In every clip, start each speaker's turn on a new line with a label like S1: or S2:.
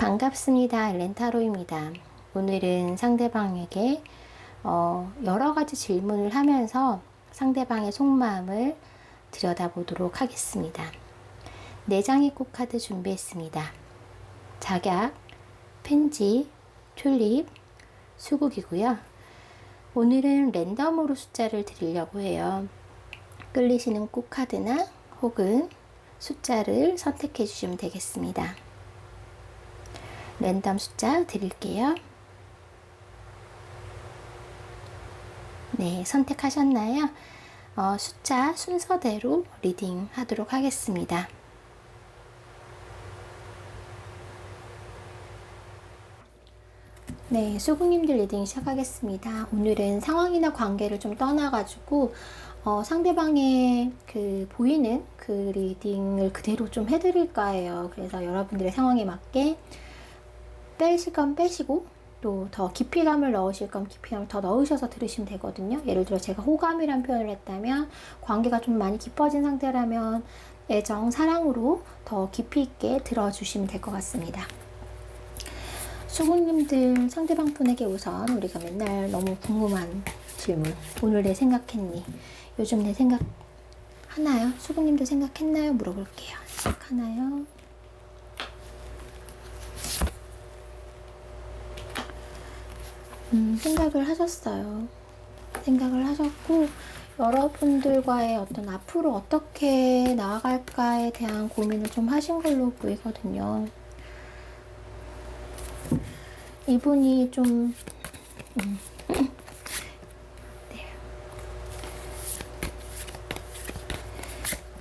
S1: 반갑습니다. 엘렌타로입니다. 오늘은 상대방에게 여러 가지 질문을 하면서 상대방의 속마음을 들여다보도록 하겠습니다. 4장의 꽃카드 준비했습니다. 작약, 펜지, 튤립, 수국이고요. 오늘은 랜덤으로 숫자를 드리려고 해요. 끌리시는 꽃카드나 혹은 숫자를 선택해 주시면 되겠습니다. 랜덤 숫자 드릴게요. 네, 선택하셨나요? 숫자 순서대로 리딩 하도록 하겠습니다. 네, 수국님들 리딩 시작하겠습니다. 오늘은 상황이나 관계를 좀 떠나가지고 상대방의 보이는 그 리딩을 그대로 좀 해드릴까 해요. 그래서 여러분들의 상황에 맞게 빼실 건 빼시고 또 더 깊이감을 넣으실 건 깊이감을 더 넣으셔서 들으시면 되거든요. 예를 들어 제가 호감이란 표현을 했다면 관계가 좀 많이 깊어진 상태라면 애정, 사랑으로 더 깊이 있게 들어주시면 될 것 같습니다. 수국님들 상대방 분에게 우선 우리가 맨날 너무 궁금한 질문, 오늘 내 생각했니? 요즘 내 생각 하나요? 수국님도 생각했나요? 물어볼게요. 생각하나요? 생각을 하셨어요. 생각을 하셨고 여러분들과의 어떤 앞으로 어떻게 나아갈까에 대한 고민을 좀 하신 걸로 보이거든요. 이분이 좀 네.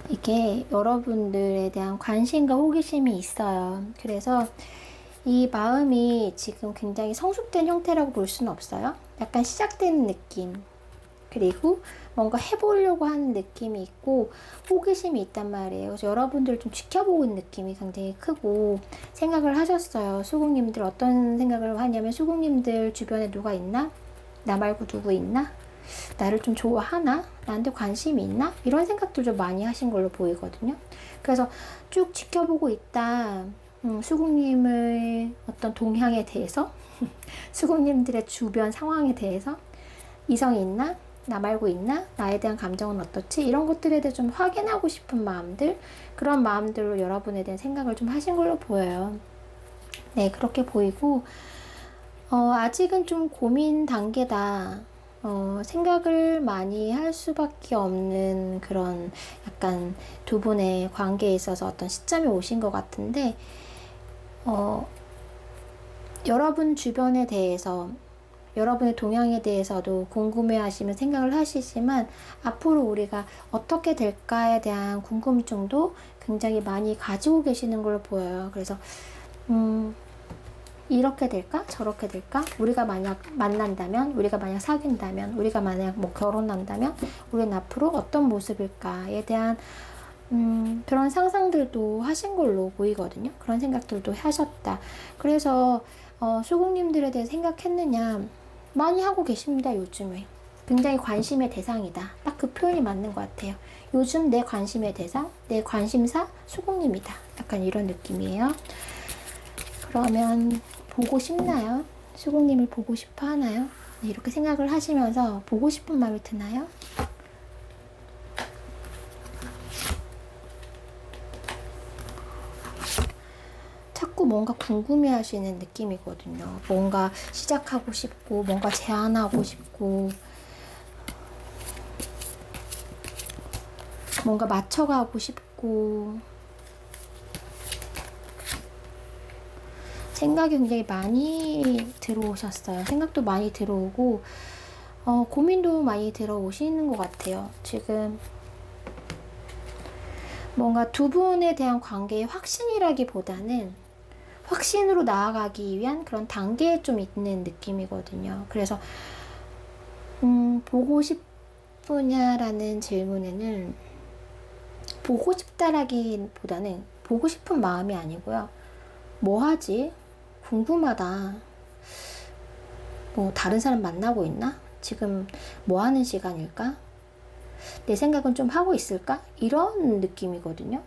S1: 이게 여러분들에 대한 관심과 호기심이 있어요. 그래서 이 마음이 지금 굉장히 성숙된 형태라고 볼 수는 없어요. 약간 시작되는 느낌, 그리고 뭔가 해보려고 하는 느낌이 있고 호기심이 있단 말이에요. 그래서 여러분들을 좀 지켜보고 있는 느낌이 굉장히 크고 생각을 하셨어요. 수국님들 어떤 생각을 하냐면, 수국님들 주변에 누가 있나? 나 말고 누구 있나? 나를 좀 좋아하나? 나한테 관심이 있나? 이런 생각들 좀 많이 하신 걸로 보이거든요. 그래서 쭉 지켜보고 있다. 수국님의 어떤 동향에 대해서 수국님들의 주변 상황에 대해서 이성이 있나? 나 말고 있나? 나에 대한 감정은 어떻지? 이런 것들에 대해 좀 확인하고 싶은 마음들, 그런 마음들로 여러분에 대한 생각을 좀 하신 걸로 보여요. 네, 그렇게 보이고 아직은 좀 고민 단계다. 생각을 많이 할 수밖에 없는 그런 약간 두 분의 관계에 있어서 어떤 시점이 오신 것 같은데, 여러분 주변에 대해서, 여러분의 동향에 대해서도 궁금해 하시면 생각을 하시지만 앞으로 우리가 어떻게 될까에 대한 궁금증도 굉장히 많이 가지고 계시는 걸로 보여요. 그래서 이렇게 될까? 저렇게 될까? 우리가 만약 만난다면, 우리가 만약 사귄다면, 우리가 만약 뭐 결혼한다면 우리는 앞으로 어떤 모습일까에 대한 그런 상상들도 하신 걸로 보이거든요. 그런 생각들도 하셨다. 그래서 수국님들에 대해 생각했느냐? 많이 하고 계십니다. 요즘에 굉장히 관심의 대상이다. 딱 그 표현이 맞는 것 같아요. 요즘 내 관심의 대상, 내 관심사 수국님이다. 약간 이런 느낌이에요. 그러면 보고 싶나요? 수국님을 보고 싶어 하나요? 네, 이렇게 생각을 하시면서 보고 싶은 마음이 드나요? 자꾸 뭔가 궁금해 하시는 느낌이거든요. 뭔가 시작하고 싶고, 뭔가 제안하고 싶고, 뭔가 맞춰가고 싶고, 생각이 굉장히 많이 들어오셨어요. 생각도 많이 들어오고, 고민도 많이 들어오시는 것 같아요. 지금 뭔가 두 분에 대한 관계의 확신이라기보다는 확신으로 나아가기 위한 그런 단계에 좀 있는 느낌이거든요. 그래서 보고 싶으냐라는 질문에는 보고 싶다라기보다는 보고 싶은 마음이 아니고요. 뭐 하지? 궁금하다. 뭐 다른 사람 만나고 있나? 지금 뭐 하는 시간일까? 내 생각은 좀 하고 있을까? 이런 느낌이거든요.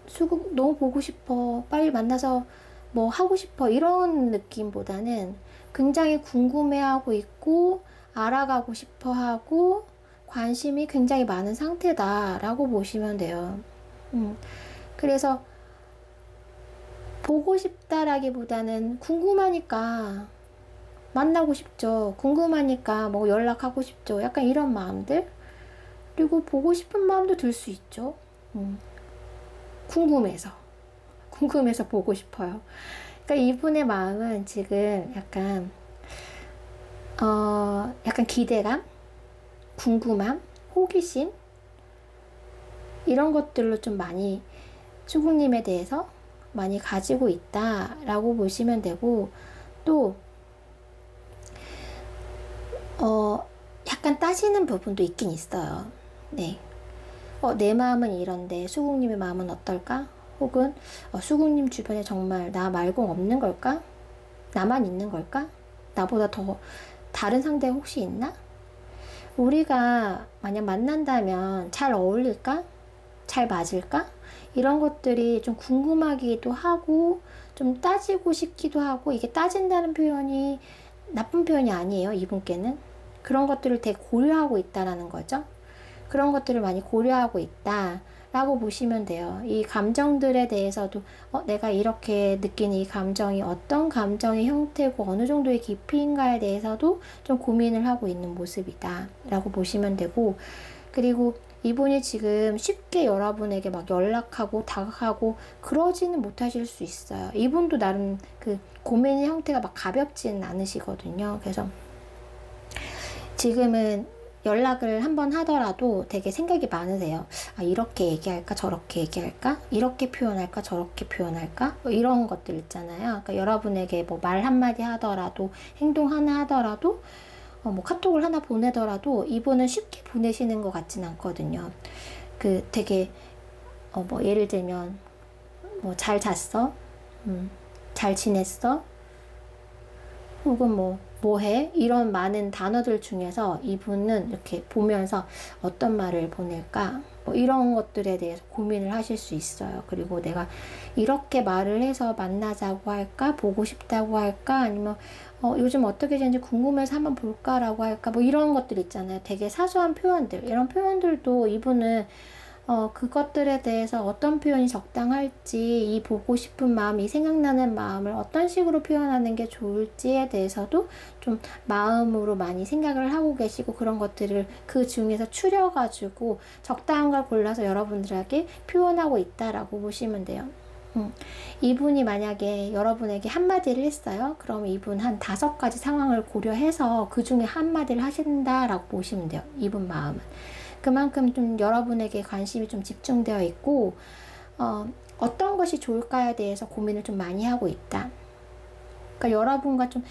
S1: 수국 너무 보고 싶어. 빨리 만나서 뭐 하고 싶어 이런 느낌보다는 굉장히 궁금해하고 있고 알아가고 싶어 하고 관심이 굉장히 많은 상태다라고 보시면 돼요. 그래서 보고 싶다라기보다는 궁금하니까 만나고 싶죠. 궁금하니까 뭐 연락하고 싶죠. 약간 이런 마음들. 그리고 보고 싶은 마음도 들 수 있죠. 궁금해서 보고 싶어요. 그러니까 이분의 마음은 지금 약간 기대감, 궁금함, 호기심 이런 것들로 좀 많이 수국님에 대해서 많이 가지고 있다라고 보시면 되고, 또 약간 따지는 부분도 있긴 있어요. 네. 내 마음은 이런데 수국님의 마음은 어떨까? 혹은 수국님 주변에 정말 나 말고 없는 걸까? 나만 있는 걸까? 나보다 더 다른 상대 혹시 있나? 우리가 만약 만난다면 잘 어울릴까? 잘 맞을까? 이런 것들이 좀 궁금하기도 하고 좀 따지고 싶기도 하고, 이게 따진다는 표현이 나쁜 표현이 아니에요. 이분께는 그런 것들을 되게 고려하고 있다라는 거죠. 그런 것들을 많이 고려하고 있다라고 보시면 돼요. 이 감정들에 대해서도 내가 이렇게 느끼는 이 감정이 어떤 감정의 형태고 어느 정도의 깊이인가에 대해서도 좀 고민을 하고 있는 모습이다 라고 보시면 되고, 그리고 이분이 지금 쉽게 여러분에게 막 연락하고 다가가고 그러지는 못하실 수 있어요. 이분도 나름 그 고민의 형태가 막 가볍지는 않으시거든요. 그래서 지금은 연락을 한번 하더라도 되게 생각이 많으세요. 이렇게 얘기할까? 저렇게 얘기할까? 이렇게 표현할까? 저렇게 표현할까? 뭐 이런 것들 있잖아요. 그러니까 여러분에게 뭐 말 한마디 하더라도, 행동 하나 하더라도, 뭐 카톡을 하나 보내더라도 이분은 쉽게 보내시는 것 같진 않거든요. 되게, 뭐 예를 들면, 뭐 잘 잤어? 잘 지냈어? 혹은 뭐 해? 이런 많은 단어들 중에서 이분은 이렇게 보면서 어떤 말을 보낼까? 뭐 이런 것들에 대해서 고민을 하실 수 있어요. 그리고 내가 이렇게 말을 해서 만나자고 할까? 보고 싶다고 할까? 아니면 요즘 어떻게 지는지 궁금해서 한번 볼까라고 할까? 뭐 이런 것들 있잖아요. 되게 사소한 표현들. 이런 표현들도 이분은 그것들에 대해서 어떤 표현이 적당할지, 이 보고 싶은 마음, 이 생각나는 마음을 어떤 식으로 표현하는 게 좋을지에 대해서도 좀 마음으로 많이 생각을 하고 계시고, 그런 것들을 그 중에서 추려가지고 적당한 걸 골라서 여러분들에게 표현하고 있다라고 보시면 돼요. 이분이 만약에 여러분에게 한마디를 했어요. 그럼 이분 한 5가지 상황을 고려해서 그 중에 한마디를 하신다라고 보시면 돼요. 이분 마음은. 그만큼 좀 여러분에게 관심이 좀 집중되어 있고, 어떤 것이 좋을까에 대해서 고민을 좀 많이 하고 있다. 그러니까 여러분과 좀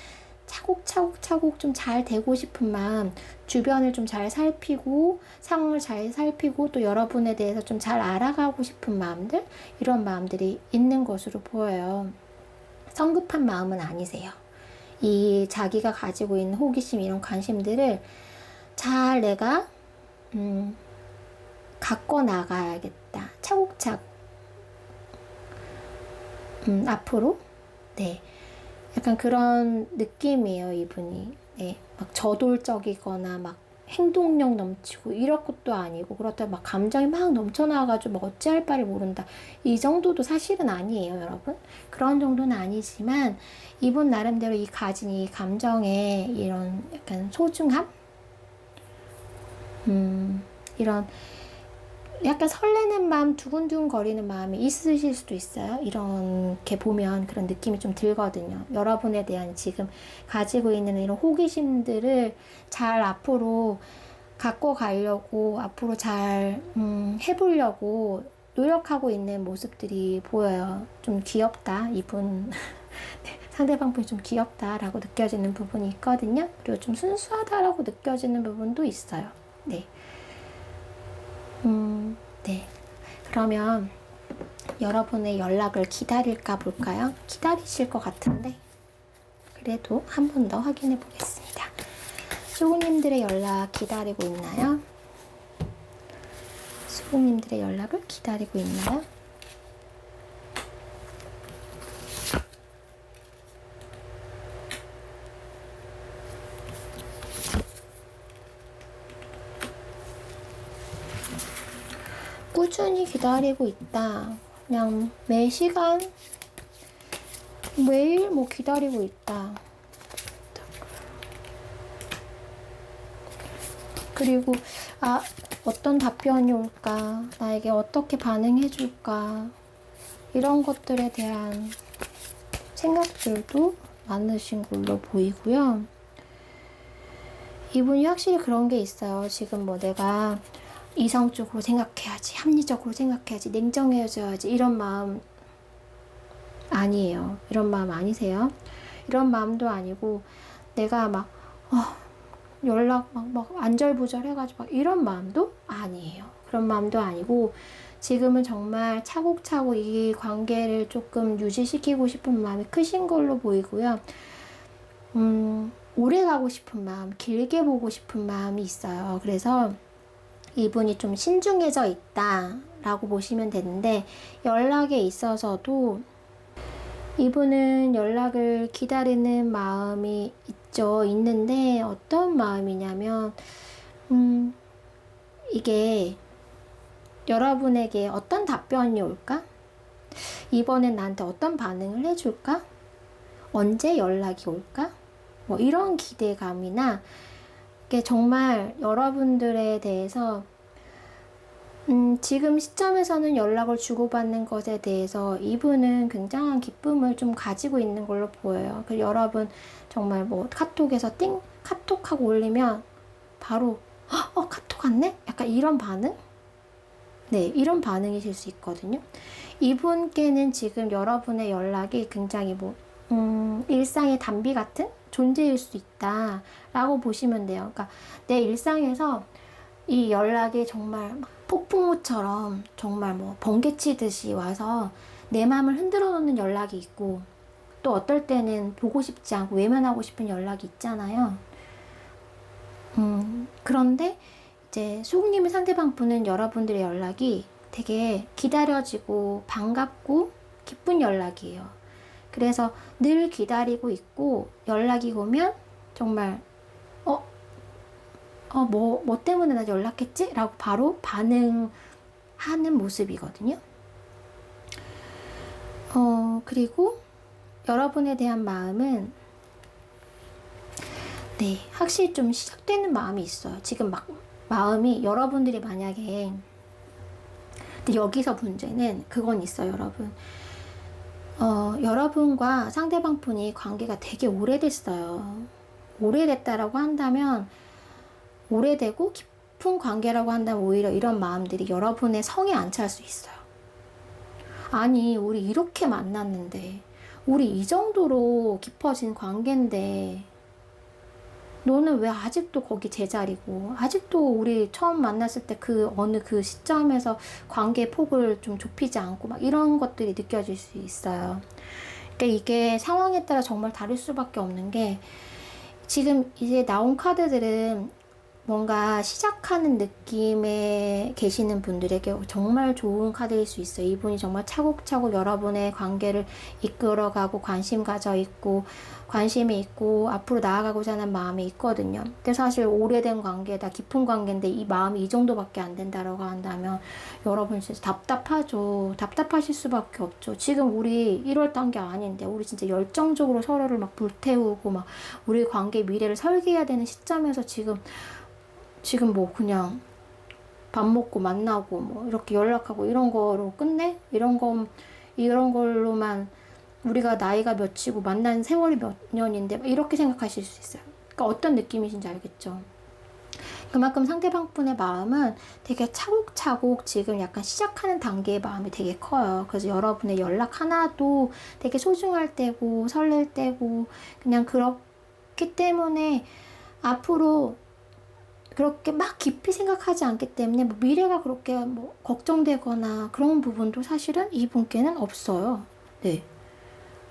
S1: 차곡차곡 좀 잘 되고 싶은 마음, 주변을 좀 잘 살피고, 상황을 잘 살피고, 또 여러분에 대해서 좀 잘 알아가고 싶은 마음들, 이런 마음들이 있는 것으로 보여요. 성급한 마음은 아니세요. 이 자기가 가지고 있는 호기심, 이런 관심들을 잘 내가 갖고 나가야겠다. 차곡차곡. 앞으로. 네. 약간 그런 느낌이에요, 이분이. 네. 막 저돌적이거나 막 행동력 넘치고 이런 것도 아니고, 그렇다고 막 감정이 막 넘쳐나와가지고 막 어찌할 바를 모른다. 이 정도도 사실은 아니에요, 여러분. 그런 정도는 아니지만, 이분 나름대로 가진 이 감정의 이런 약간 소중함? 이런 약간 설레는 마음, 두근두근 거리는 마음이 있으실 수도 있어요. 이렇게 보면 그런 느낌이 좀 들거든요. 여러분에 대한 지금 가지고 있는 이런 호기심들을 잘 앞으로 갖고 가려고, 앞으로 잘 해보려고 노력하고 있는 모습들이 보여요. 좀 귀엽다, 이분. 상대방 분이 좀 귀엽다라고 느껴지는 부분이 있거든요. 그리고 좀 순수하다라고 느껴지는 부분도 있어요. 네. 네. 그러면 여러분의 연락을 기다릴까 볼까요? 기다리실 것 같은데, 그래도 한 번 더 확인해 보겠습니다. 수국님들의 연락 기다리고 있나요? 수국님들의 연락을 기다리고 있나요? 꾸준히 기다리고 있다. 그냥 매 시간, 매일 뭐 기다리고 있다. 그리고 어떤 답변이 올까? 나에게 어떻게 반응해 줄까? 이런 것들에 대한 생각들도 많으신 걸로 보이고요. 이분이 확실히 그런 게 있어요. 지금 뭐 내가 이성적으로 생각해야지, 합리적으로 생각해야지, 냉정해져야지 이런 마음 아니에요. 이런 마음 아니세요. 이런 마음도 아니고 내가 막 연락 막 안절부절 해가지고 막 이런 마음도 아니에요. 그런 마음도 아니고 지금은 정말 차곡차곡 이 관계를 조금 유지시키고 싶은 마음이 크신 걸로 보이고요. 오래 가고 싶은 마음, 길게 보고 싶은 마음이 있어요. 그래서 이분이 좀 신중해져 있다라고 보시면 되는데 연락에 있어서도 이분은 연락을 기다리는 마음이 있는데 어떤 마음이냐면 이게 여러분에게 어떤 답변이 올까? 이번엔 나한테 어떤 반응을 해줄까? 언제 연락이 올까? 뭐 이런 기대감이나 이게 정말 여러분들에 대해서 지금 시점에서는 연락을 주고받는 것에 대해서 이분은 굉장한 기쁨을 좀 가지고 있는 걸로 보여요. 그 여러분 정말 뭐 카톡에서 카톡하고 올리면 바로 카톡 왔네? 약간 이런 반응? 네, 이런 반응이실 수 있거든요. 이분께는 지금 여러분의 연락이 굉장히 일상의 단비 같은 존재일 수 있다라고 보시면 돼요. 그러니까 내 일상에서 이 연락이 정말 폭풍우처럼 정말 뭐 번개치듯이 와서 내 마음을 흔들어 놓는 연락이 있고 또 어떨 때는 보고 싶지 않고 외면하고 싶은 연락이 있잖아요. 그런데 이제 수국님의 상대방 분은 여러분들의 연락이 되게 기다려지고 반갑고 기쁜 연락이에요. 그래서 늘 기다리고 있고 연락이 오면 정말 뭐 때문에 나 연락했지? 라고 바로 반응하는 모습이거든요. 그리고 여러분에 대한 마음은 네, 확실히 좀 시작되는 마음이 있어요. 지금 막 마음이 여러분들이 만약에 근데 여기서 문제는 그건 있어요, 여러분. 여러분과 상대방 분이 관계가 되게 오래됐어요. 오래됐다라고 한다면 오래되고 깊은 관계라고 한다면 오히려 이런 마음들이 여러분의 성에 안 찰 수 있어요. 아니, 우리 이렇게 만났는데, 우리 이 정도로 깊어진 관계인데, 너는 왜 아직도 거기 제자리고, 아직도 우리 처음 만났을 때 어느 그 시점에서 관계의 폭을 좀 좁히지 않고, 막 이런 것들이 느껴질 수 있어요. 그러니까 이게 상황에 따라 정말 다를 수밖에 없는 게, 지금 이제 나온 카드들은 뭔가 시작하는 느낌에 계시는 분들에게 정말 좋은 카드일 수 있어요. 이분이 정말 차곡차곡 여러분의 관계를 이끌어가고 관심 가져 있고 관심이 있고 앞으로 나아가고자 하는 마음이 있거든요. 근데 사실 오래된 관계다, 깊은 관계인데 이 마음이 이 정도밖에 안 된다라고 한다면 여러분 진짜 답답하죠. 답답하실 수밖에 없죠. 지금 우리 1월 단계 아닌데 우리 진짜 열정적으로 서로를 막 불태우고 막 우리 관계 미래를 설계해야 되는 시점에서 지금 뭐 그냥 밥 먹고 만나고 뭐 이렇게 연락하고 이런 거로 끝내? 이런 걸로만 우리가 나이가 몇이고 만난 세월이 몇 년인데 이렇게 생각하실 수 있어요. 그러니까 어떤 느낌이신지 알겠죠? 그만큼 상대방 분의 마음은 되게 차곡차곡 지금 약간 시작하는 단계의 마음이 되게 커요. 그래서 여러분의 연락 하나도 되게 소중할 때고 설렐 때고 그냥 그렇기 때문에 앞으로 그렇게 막 깊이 생각하지 않기 때문에 뭐 미래가 그렇게 뭐 걱정되거나 그런 부분도 사실은 이분께는 없어요. 네.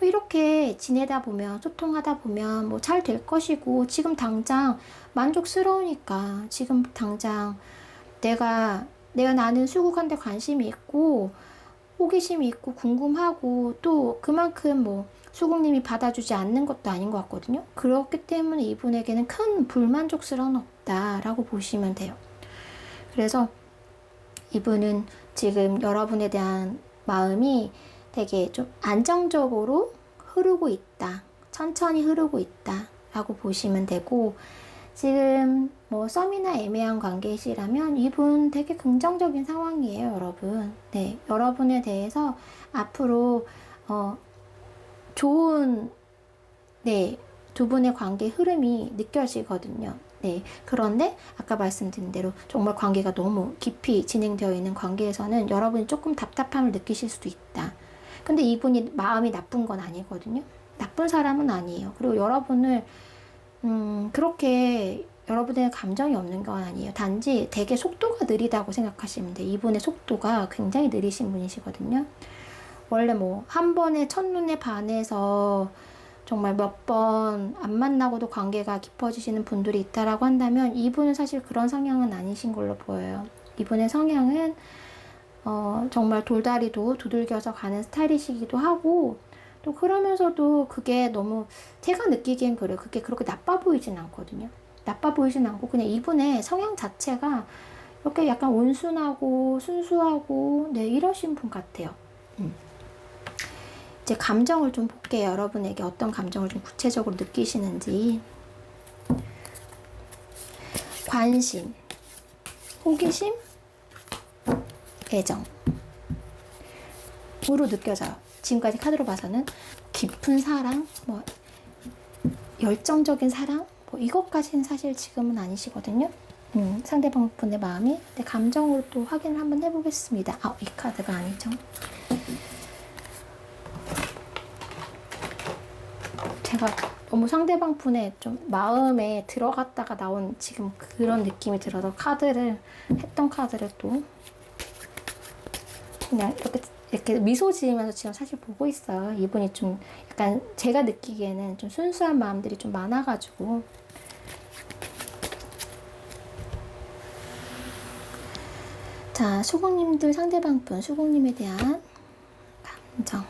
S1: 이렇게 지내다 보면 소통하다 보면 뭐 잘 될 것이고 지금 당장 만족스러우니까 지금 당장 나는 수국한테 관심이 있고 호기심이 있고 궁금하고 또 그만큼 뭐 수국님이 받아주지 않는 것도 아닌 것 같거든요. 그렇기 때문에 이분에게는 큰 불만족스러움은 없다라고 보시면 돼요. 그래서 이분은 지금 여러분에 대한 마음이 되게 좀 안정적으로 흐르고 있다. 천천히 흐르고 있다. 라고 보시면 되고, 지금 뭐 썸이나 애매한 관계시라면 이분 되게 긍정적인 상황이에요, 여러분. 네, 여러분에 대해서 앞으로 좋은 네, 두 분의 관계 흐름이 느껴지거든요. 네, 그런데 아까 말씀드린 대로 정말 관계가 너무 깊이 진행되어 있는 관계에서는 여러분이 조금 답답함을 느끼실 수도 있다. 근데 이분이 마음이 나쁜 건 아니거든요. 나쁜 사람은 아니에요. 그리고 여러분을 그렇게 여러분의 감정이 없는 건 아니에요. 단지 되게 속도가 느리다고 생각하시면 돼요. 이분의 속도가 굉장히 느리신 분이시거든요. 원래 뭐 한 번에 첫눈에 반해서 정말 몇 번 안 만나고도 관계가 깊어지시는 분들이 있다라고 한다면 이분은 사실 그런 성향은 아니신 걸로 보여요. 이분의 성향은 정말 돌다리도 두들겨서 가는 스타일이시기도 하고, 또 그러면서도 그게 너무 제가 느끼기엔 그래요. 그게 그렇게 나빠 보이진 않거든요. 나빠 보이진 않고 그냥 이분의 성향 자체가 이렇게 약간 온순하고 순수하고 네, 이러신 분 같아요. 이제 감정을 좀 볼게요. 여러분에게 어떤 감정을 좀 구체적으로 느끼시는지. 관심, 호기심, 애정 으로 느껴져요. 지금까지 카드로 봐서는 깊은 사랑, 뭐 열정적인 사랑, 뭐 이것까지는 사실 지금은 아니시거든요. 상대방 분의 마음이. 근데 감정으로 또 확인을 한번 해보겠습니다. 이 카드가 아니죠. 제가 너무 상대방 분의 좀 마음에 들어갔다가 나온 지금 그런 느낌이 들어서 했던 카드를 또 그냥 이렇게 미소 지으면서 지금 사실 보고 있어요. 이분이 좀 약간 제가 느끼기에는 좀 순수한 마음들이 좀 많아가지고. 자, 수국님들 상대방 분, 수국님에 대한 감정.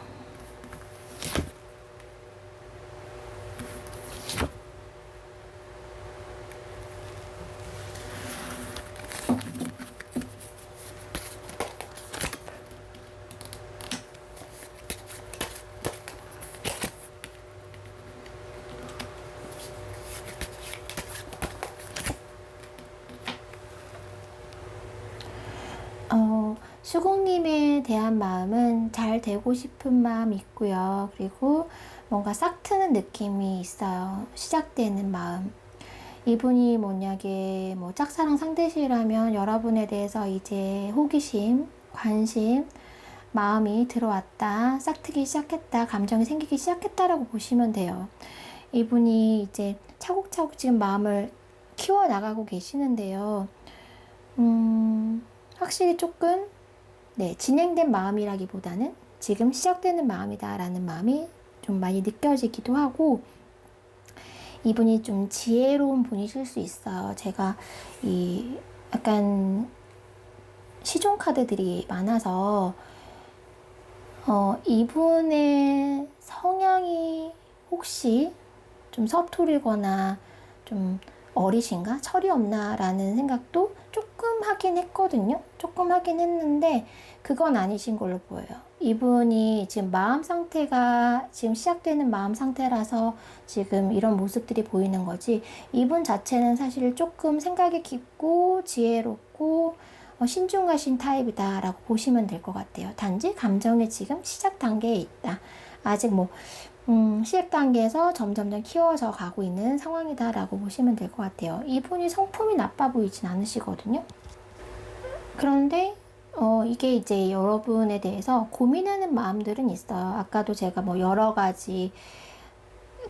S1: 수국님에 대한 마음은 잘 되고 싶은 마음이 있고요. 그리고 뭔가 싹 트는 느낌이 있어요. 시작되는 마음. 이분이 만약에 뭐 짝사랑 상대시라면 여러분에 대해서 이제 호기심, 관심, 마음이 들어왔다. 싹트기 시작했다. 감정이 생기기 시작했다라고 보시면 돼요. 이분이 이제 차곡차곡 지금 마음을 키워나가고 계시는데요. 확실히 조금 네, 진행된 마음이라기보다는 지금 시작되는 마음이다라는 마음이 좀 많이 느껴지기도 하고, 이분이 좀 지혜로운 분이실 수 있어요. 제가 약간 시종 카드들이 많아서 이분의 성향이 혹시 좀 서투르거나 좀 어리신가? 철이 없나? 라는 생각도 조금 하긴 했거든요. 조금 하긴 했는데 그건 아니신 걸로 보여요. 이분이 지금 마음 상태가 지금 시작되는 마음 상태라서 지금 이런 모습들이 보이는 거지, 이분 자체는 사실 조금 생각이 깊고 지혜롭고 신중하신 타입이다 라고 보시면 될 것 같아요. 단지 감정이 지금 시작 단계에 있다. 아직 뭐 시작 단계에서 점점점 키워져 가고 있는 상황이다 라고 보시면 될 것 같아요. 이분이 성품이 나빠 보이진 않으시거든요. 그런데 이게 이제 여러분에 대해서 고민하는 마음들은 있어요. 아까도 제가 뭐 여러 가지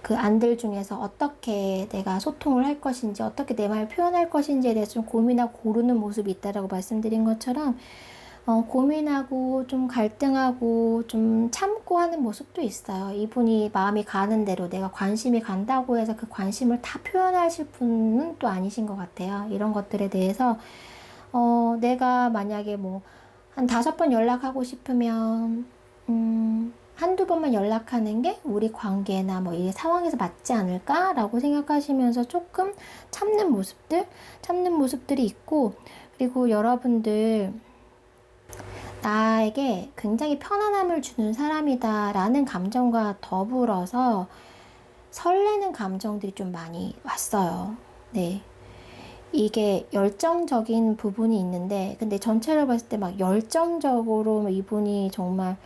S1: 그 안들 중에서 어떻게 내가 소통을 할 것인지, 어떻게 내 마음을 표현할 것인지에 대해서 좀 고민하고 고르는 모습이 있다라고 말씀드린 것처럼 고민하고 좀 갈등하고 좀 참고 하는 모습도 있어요. 이분이 마음이 가는 대로 내가 관심이 간다고 해서 그 관심을 다 표현하실 분은 또 아니신 것 같아요. 이런 것들에 대해서 내가 만약에 뭐 한 5번 연락하고 싶으면 한두 번만 연락하는 게 우리 관계나 뭐 이 상황에서 맞지 않을까라고 생각하시면서 조금 참는 모습들이 있고, 그리고 여러분들 나에게 굉장히 편안함을 주는 사람이다 라는 감정과 더불어서 설레는 감정들이 좀 많이 왔어요. 네. 이게 열정적인 부분이 있는데, 근데 전체를 봤을 때 막 열정적으로 이분이 정말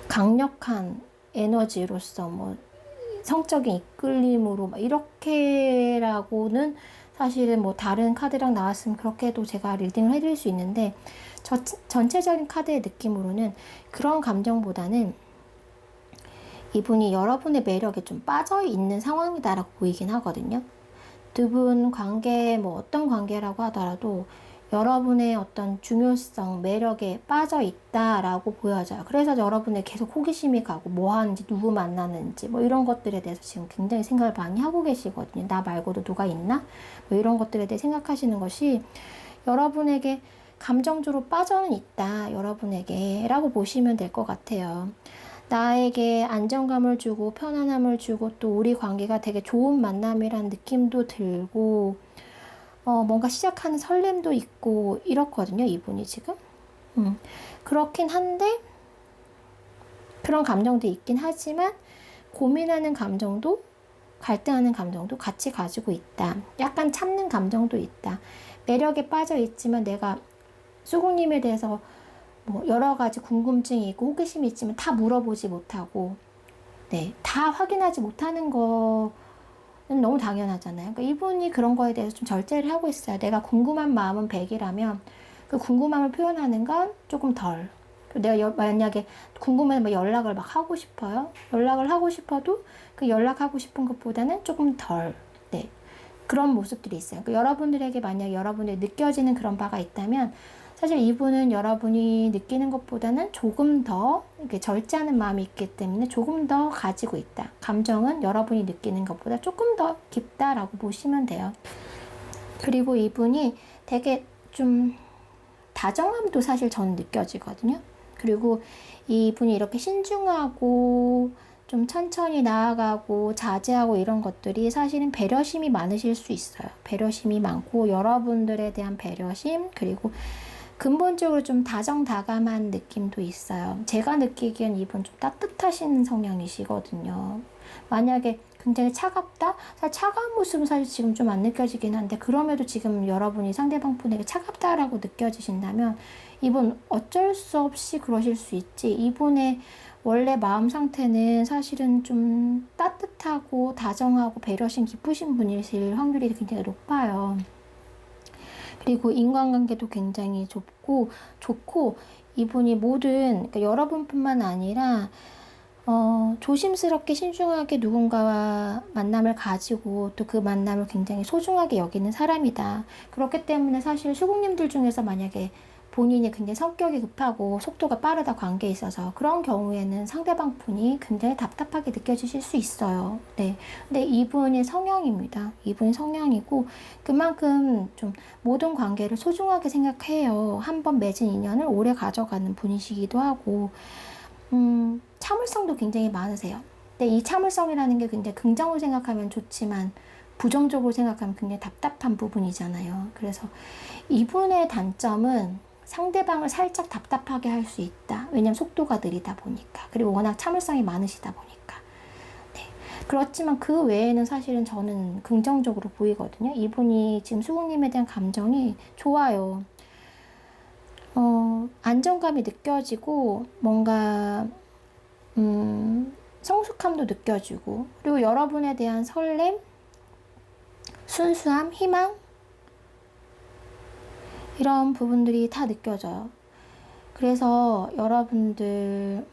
S1: 강력한 에너지로서 뭐 성적인 이끌림으로 막 이렇게라고는 사실은 뭐 다른 카드랑 나왔으면 그렇게도 제가 리딩을 해드릴 수 있는데, 전체적인 카드의 느낌으로는 그런 감정보다는 이분이 여러분의 매력에 좀 빠져 있는 상황이다라고 보이긴 하거든요. 두 분 관계, 뭐 어떤 관계라고 하더라도 여러분의 어떤 중요성, 매력에 빠져 있다라고 보여져요. 그래서 여러분의 계속 호기심이 가고 뭐 하는지, 누구 만나는지 뭐 이런 것들에 대해서 지금 굉장히 생각을 많이 하고 계시거든요. 나 말고도 누가 있나? 뭐 이런 것들에 대해 생각하시는 것이 여러분에게 감정적으로 빠져는 있다, 여러분에게 라고 보시면 될 것 같아요. 나에게 안정감을 주고 편안함을 주고 또 우리 관계가 되게 좋은 만남이라는 느낌도 들고 뭔가 시작하는 설렘도 있고 이렇거든요, 이분이 지금. 그렇긴 한데 그런 감정도 있긴 하지만 고민하는 감정도 갈등하는 감정도 같이 가지고 있다. 약간 참는 감정도 있다. 매력에 빠져 있지만 내가 수국님에 대해서 뭐 여러 가지 궁금증이 있고 호기심이 있지만 다 물어보지 못하고, 네, 다 확인하지 못하는 거는 너무 당연하잖아요. 그러니까 이분이 그런 거에 대해서 좀 절제를 하고 있어요. 내가 궁금한 마음은 100이라면 그 궁금함을 표현하는 건 조금 덜. 내가 만약에 궁금해서 뭐 연락을 막 하고 싶어요. 연락을 하고 싶어도 그 연락하고 싶은 것보다는 조금 덜. 네. 그런 모습들이 있어요. 그러니까 여러분들에게 만약 여러분이 느껴지는 그런 바가 있다면 사실 이분은 여러분이 느끼는 것보다는 조금 더 이렇게 절제하는 마음이 있기 때문에 조금 더 가지고 있다. 감정은 여러분이 느끼는 것보다 조금 더 깊다라고 보시면 돼요. 그리고 이분이 되게 좀 다정함도 사실 저는 느껴지거든요. 그리고 이분이 이렇게 신중하고 좀 천천히 나아가고 자제하고 이런 것들이 사실은 배려심이 많으실 수 있어요. 배려심이 많고 여러분들에 대한 배려심, 그리고 근본적으로 좀 다정다감한 느낌도 있어요. 제가 느끼기엔 이분 좀 따뜻하신 성향이시거든요. 만약에 굉장히 차갑다? 사실 차가운 모습은 사실 지금 좀 안 느껴지긴 한데, 그럼에도 지금 여러분이 상대방 분에게 차갑다라고 느껴지신다면 이분 어쩔 수 없이 그러실 수 있지. 이분의 원래 마음 상태는 사실은 좀 따뜻하고 다정하고 배려심 깊으신 분이실 확률이 굉장히 높아요. 그리고 인간관계도 굉장히 좋고 이분이 그러니까 여러분뿐만 아니라 조심스럽게 신중하게 누군가와 만남을 가지고 또 그 만남을 굉장히 소중하게 여기는 사람이다. 그렇기 때문에 사실 수국님들 중에서 만약에 본인이 굉장히 성격이 급하고 속도가 빠르다 관계에 있어서 그런 경우에는 상대방 분이 굉장히 답답하게 느껴지실 수 있어요. 네. 근데 이분의 성향입니다. 이분의 성향이고 그만큼 좀 모든 관계를 소중하게 생각해요. 한번 맺은 인연을 오래 가져가는 분이시기도 하고 참을성도 굉장히 많으세요. 근데 이 참을성이라는 게 굉장히 긍정으로 생각하면 좋지만 부정적으로 생각하면 굉장히 답답한 부분이잖아요. 그래서 이분의 단점은 상대방을 살짝 답답하게 할 수 있다. 왜냐면 속도가 느리다 보니까. 그리고 워낙 참을성이 많으시다 보니까. 네. 그렇지만 그 외에는 사실은 저는 긍정적으로 보이거든요. 이분이 지금 수국님에 대한 감정이 좋아요. 안정감이 느껴지고 뭔가 성숙함도 느껴지고, 그리고 여러분에 대한 설렘, 순수함, 희망, 이런 부분들이 다 느껴져요. 그래서 여러분들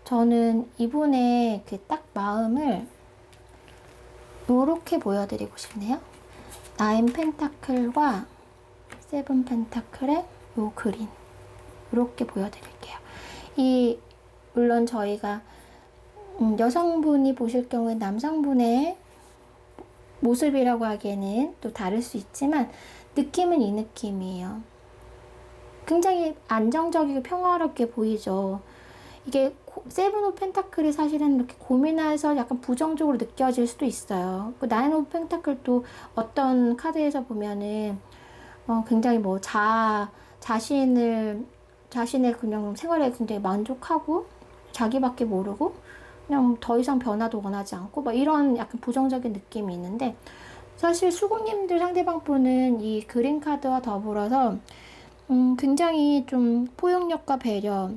S1: 저는 이분의 그 딱 마음을 요렇게 보여드리고 싶네요. 나인 펜타클과 세븐 펜타클의 요 그린, 이렇게 보여드릴게요. 물론 저희가 여성분이 보실 경우에 남성분의 모습이라고 하기에는 또 다를 수 있지만 느낌은 이 느낌이에요. 굉장히 안정적이고 평화롭게 보이죠. 이게 세븐 오브 펜타클이 사실은 이렇게 고민해서 약간 부정적으로 느껴질 수도 있어요. 그 나인 오브 펜타클도 어떤 카드에서 보면은 굉장히 뭐 자신의 그냥 생활에 굉장히 만족하고 자기밖에 모르고 그냥 더 이상 변화도 원하지 않고 막 이런 약간 부정적인 느낌이 있는데, 사실 수국님들 상대방 분은 이 그린카드와 더불어서 굉장히 좀 포용력과 배려,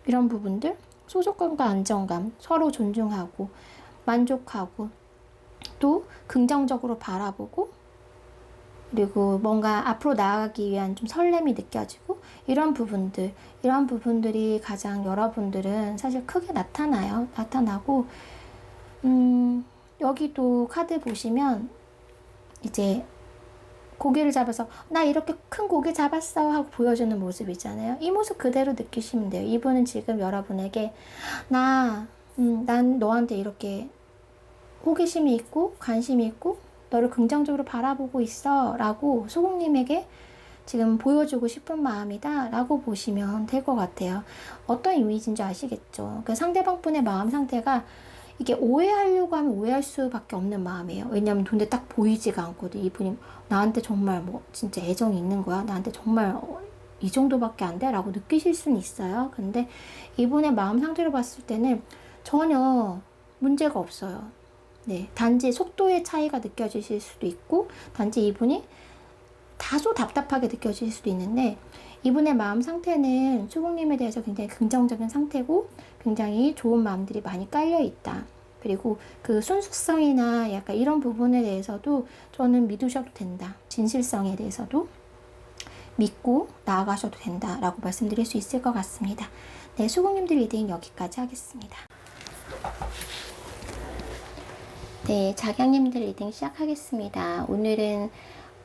S1: 이런 부분들, 소속감과 안정감, 서로 존중하고 만족하고 또 긍정적으로 바라보고, 그리고 뭔가 앞으로 나아가기 위한 좀 설렘이 느껴지고, 이런 부분들이 가장 여러분들은 사실 크게 나타나고, 여기도 카드 보시면 이제 고기를 잡아서 나 이렇게 큰 고기 잡았어 하고 보여주는 모습 있잖아요. 이 모습 그대로 느끼시면 돼요. 이분은 지금 여러분에게 난 너한테 이렇게 호기심이 있고 관심이 있고 너를 긍정적으로 바라보고 있어 라고 수국님에게 지금 보여주고 싶은 마음이다 라고 보시면 될 것 같아요. 어떤 이미지인지 아시겠죠? 그 상대방 분의 마음 상태가 이게 오해하려고 하면 오해할 수밖에 없는 마음이에요. 왜냐면 근데 딱 보이지가 않거든. 이분이 나한테 정말 뭐 진짜 애정이 있는 거야, 나한테 정말 이 정도밖에 안 돼? 라고 느끼실 수는 있어요. 근데 이분의 마음 상태로 봤을 때는 전혀 문제가 없어요. 네, 단지 속도의 차이가 느껴지실 수도 있고, 단지 이분이 다소 답답하게 느껴질 수도 있는데, 이분의 마음 상태는 수국님에 대해서 굉장히 긍정적인 상태고 굉장히 좋은 마음들이 많이 깔려 있다. 그리고 그 순수성이나 약간 이런 부분에 대해서도 저는 믿으셔도 된다. 진실성에 대해서도 믿고 나아가셔도 된다라고 말씀드릴 수 있을 것 같습니다. 네, 수국님들 리딩 여기까지 하겠습니다. 네, 작양님들 리딩 시작하겠습니다. 오늘은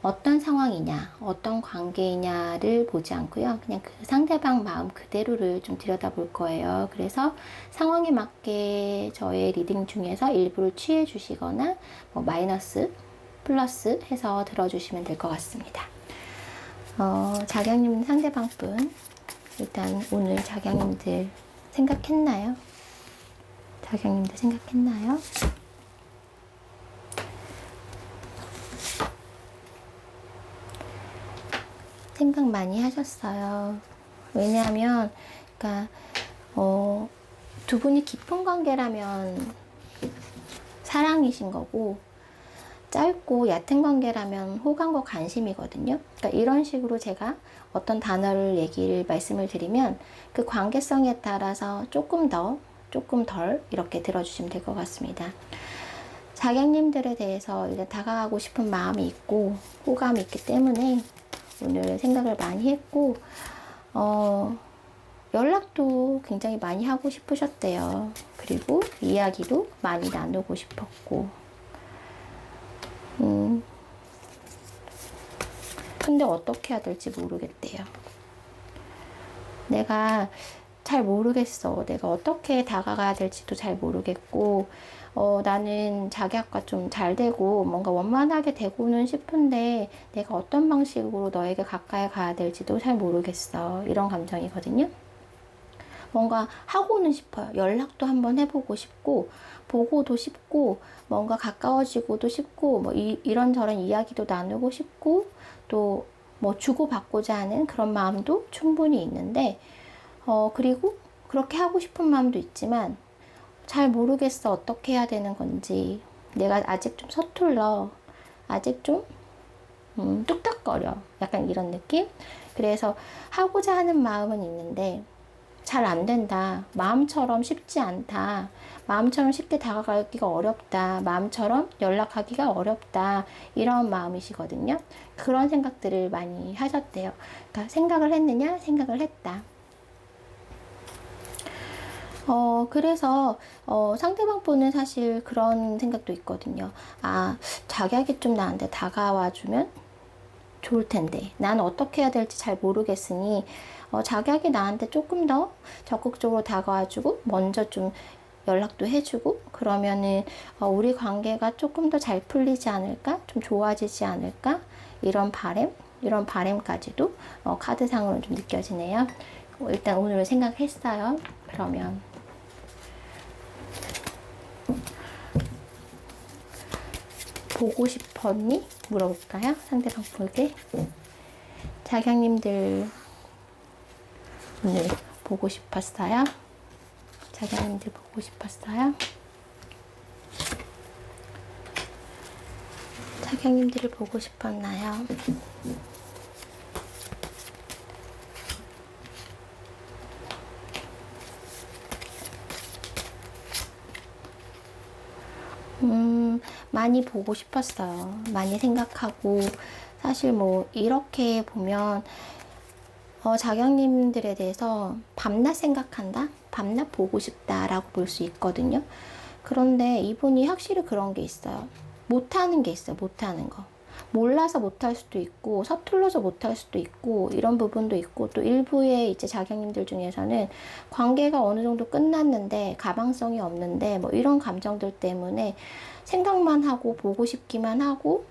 S1: 어떤 상황이냐, 어떤 관계이냐를 보지 않고요. 그냥 그 상대방 마음 그대로를 좀 들여다볼 거예요. 그래서 상황에 맞게 저의 리딩 중에서 일부를 취해 주시거나 뭐 마이너스, 플러스 해서 들어주시면 될 것 같습니다. 작양님 상대방 분, 일단 오늘 작양님들 생각했나요? 작양님들 생각했나요? 생각 많이 하셨어요. 왜냐하면, 그러니까, 두 분이 깊은 관계라면 사랑이신 거고, 짧고 얕은 관계라면 호감과 관심이거든요. 그러니까 이런 식으로 제가 어떤 단어를 말씀을 드리면 그 관계성에 따라서 조금 더, 조금 덜 이렇게 들어주시면 될 것 같습니다. 자객님들에 대해서 일단 다가가고 싶은 마음이 있고, 호감이 있기 때문에 오늘 생각을 많이 했고, 연락도 굉장히 많이 하고 싶으셨대요. 그리고 이야기도 많이 나누고 싶었고, 근데 어떻게 해야 될지 모르겠대요. 내가 잘 모르겠어. 내가 어떻게 다가가야 될지도 잘 모르겠고, 나는 자기학과 좀 잘 되고 뭔가 원만하게 되고는 싶은데 내가 어떤 방식으로 너에게 가까이 가야 될지도 잘 모르겠어. 이런 감정이거든요. 뭔가 하고는 싶어요. 연락도 한번 해보고 싶고, 보고도 싶고, 뭔가 가까워지고도 싶고, 뭐 이런저런 이야기도 나누고 싶고, 또 뭐 주고받고자 하는 그런 마음도 충분히 있는데, 그리고 그렇게 하고 싶은 마음도 있지만 잘 모르겠어. 어떻게 해야 되는 건지. 내가 아직 좀 서툴러. 아직 좀 뚝딱거려. 약간 이런 느낌? 그래서 하고자 하는 마음은 있는데 잘 안 된다. 마음처럼 쉽지 않다. 마음처럼 쉽게 다가가기가 어렵다. 마음처럼 연락하기가 어렵다. 이런 마음이시거든요. 그런 생각들을 많이 하셨대요. 그러니까 생각을 했느냐? 생각을 했다. 그래서, 상대방 분은 사실 그런 생각도 있거든요. 아, 자기에게 좀 나한테 다가와주면 좋을 텐데. 난 어떻게 해야 될지 잘 모르겠으니, 자기에게 나한테 조금 더 적극적으로 다가와주고, 먼저 좀 연락도 해주고, 그러면은, 우리 관계가 조금 더 잘 풀리지 않을까? 좀 좋아지지 않을까? 이런 바램까지도, 카드상으로 좀 느껴지네요. 일단 오늘 생각했어요. 그러면. 보고 싶었니? 물어볼까요? 상대방 분에게. 자경님들 오늘 보고 싶었어요? 자경님들 보고 싶었어요? 자경님들을 보고 싶었나요? 많이 보고 싶었어요. 많이 생각하고, 사실 뭐, 이렇게 보면, 자경님들에 대해서 밤낮 생각한다? 밤낮 보고 싶다 라고 볼 수 있거든요. 그런데 이분이 확실히 그런 게 있어요. 못하는 게 있어요. 못하는 거. 몰라서 못할 수도 있고, 서툴러서 못할 수도 있고, 이런 부분도 있고, 또 일부의 이제 자경님들 중에서는 관계가 어느 정도 끝났는데, 가망성이 없는데, 뭐 이런 감정들 때문에 생각만 하고, 보고 싶기만 하고,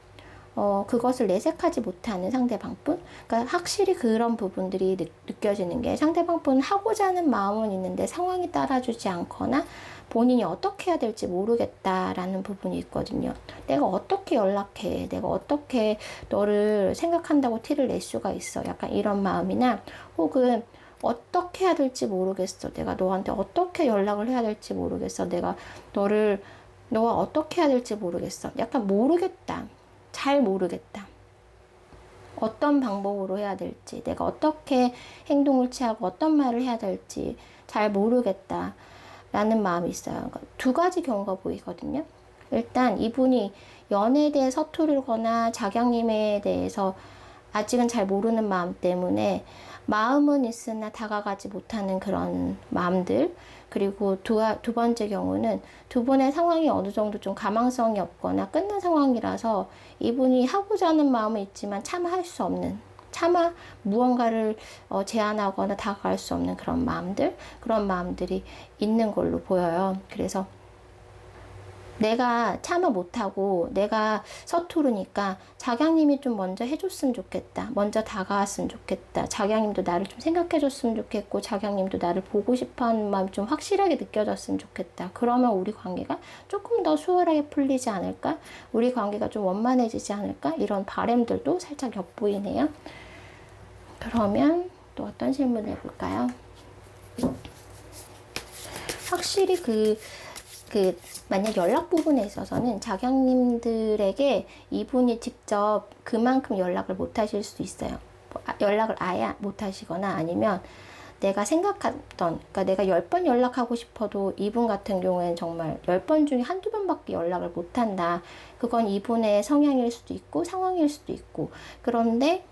S1: 그것을 내색하지 못하는 상대방분. 그러니까 확실히 그런 부분들이 느껴지는 게 상대방분은 하고자 하는 마음은 있는데 상황이 따라주지 않거나 본인이 어떻게 해야 될지 모르겠다라는 부분이 있거든요. 내가 어떻게 연락해? 내가 어떻게 너를 생각한다고 티를 낼 수가 있어? 약간 이런 마음이나 혹은 어떻게 해야 될지 모르겠어. 내가 너한테 어떻게 연락을 해야 될지 모르겠어. 너와 어떻게 해야 될지 모르겠어. 약간 모르겠다. 잘 모르겠다. 어떤 방법으로 해야 될지, 내가 어떻게 행동을 취하고 어떤 말을 해야 될지 잘 모르겠다. 라는 마음이 있어요. 그러니까 두 가지 경우가 보이거든요. 일단 이분이 연애에 대해 서투르거나 자경님에 대해서 아직은 잘 모르는 마음 때문에 마음은 있으나 다가가지 못하는 그런 마음들. 그리고 두 번째 경우는 두 분의 상황이 어느 정도 좀 가망성이 없거나 끝난 상황이라서 이분이 하고자 하는 마음은 있지만 차마 할 수 없는, 차마 무언가를 제안하거나 다가갈 수 없는 그런 마음들이 있는 걸로 보여요. 그래서 내가 참아 못하고 내가 서투르니까 자경님이 좀 먼저 해줬으면 좋겠다. 먼저 다가왔으면 좋겠다. 자경님도 나를 좀 생각해줬으면 좋겠고 자경님도 나를 보고 싶어하는 마음이 좀 확실하게 느껴졌으면 좋겠다. 그러면 우리 관계가 조금 더 수월하게 풀리지 않을까? 우리 관계가 좀 원만해지지 않을까? 이런 바람들도 살짝 엿보이네요. 그러면 또 어떤 질문을 해볼까요? 확실히 만약 연락 부분에 있어서는 자경님들에게 이분이 직접 그만큼 연락을 못 하실 수도 있어요. 연락을 아예 못 하시거나 아니면 내가 생각했던, 그러니까 내가 10번 연락하고 싶어도 이분 같은 경우에는 정말 10번 중에 한두 번밖에 연락을 못 한다. 그건 이분의 성향일 수도 있고 상황일 수도 있고. 그런데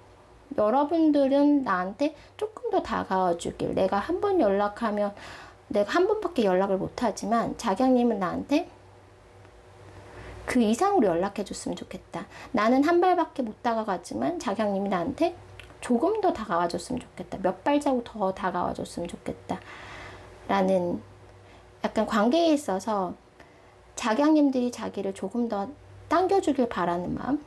S1: 여러분들은 나한테 조금 더 다가와 주길, 내가 한 번 연락하면 내가 한 번밖에 연락을 못하지만 자경님은 나한테 그 이상으로 연락해 줬으면 좋겠다. 나는 한 발밖에 못 다가가지만 자경님이 나한테 조금 더 다가와 줬으면 좋겠다. 몇 발자국 더 다가와 줬으면 좋겠다. 라는 약간 관계에 있어서 자경님들이 자기를 조금 더 당겨주길 바라는 마음,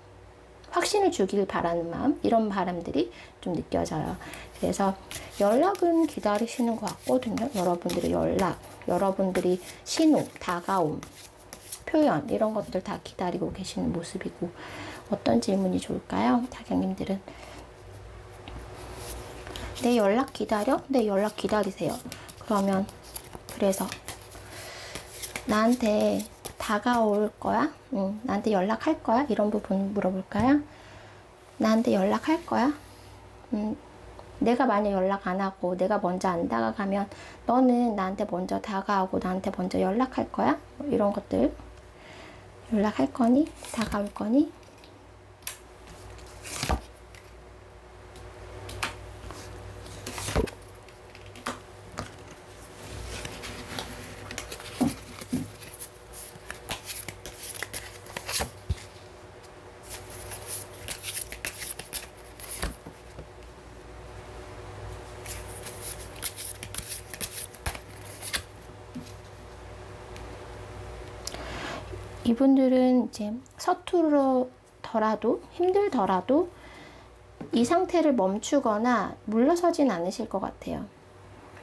S1: 확신을 주길 바라는 마음, 이런 바람들이 좀 느껴져요. 그래서 연락은 기다리시는 것 같거든요. 여러분들의 연락, 여러분들이 신호, 다가옴, 표현 이런 것들 다 기다리고 계시는 모습이고. 어떤 질문이 좋을까요? 자경님들은 내 연락 기다려? 내 연락 기다리세요. 그러면 그래서 나한테 다가올 거야? 나한테 연락할 거야? 이런 부분 물어볼까요? 나한테 연락할 거야? 내가 만약 연락 안 하고 내가 먼저 안 다가가면 너는 나한테 먼저 다가오고 나한테 먼저 연락할 거야? 뭐 이런 것들. 연락할 거니? 다가올 거니? 이분들은 이제 서투르더라도 힘들더라도 이 상태를 멈추거나 물러서진 않으실 것 같아요.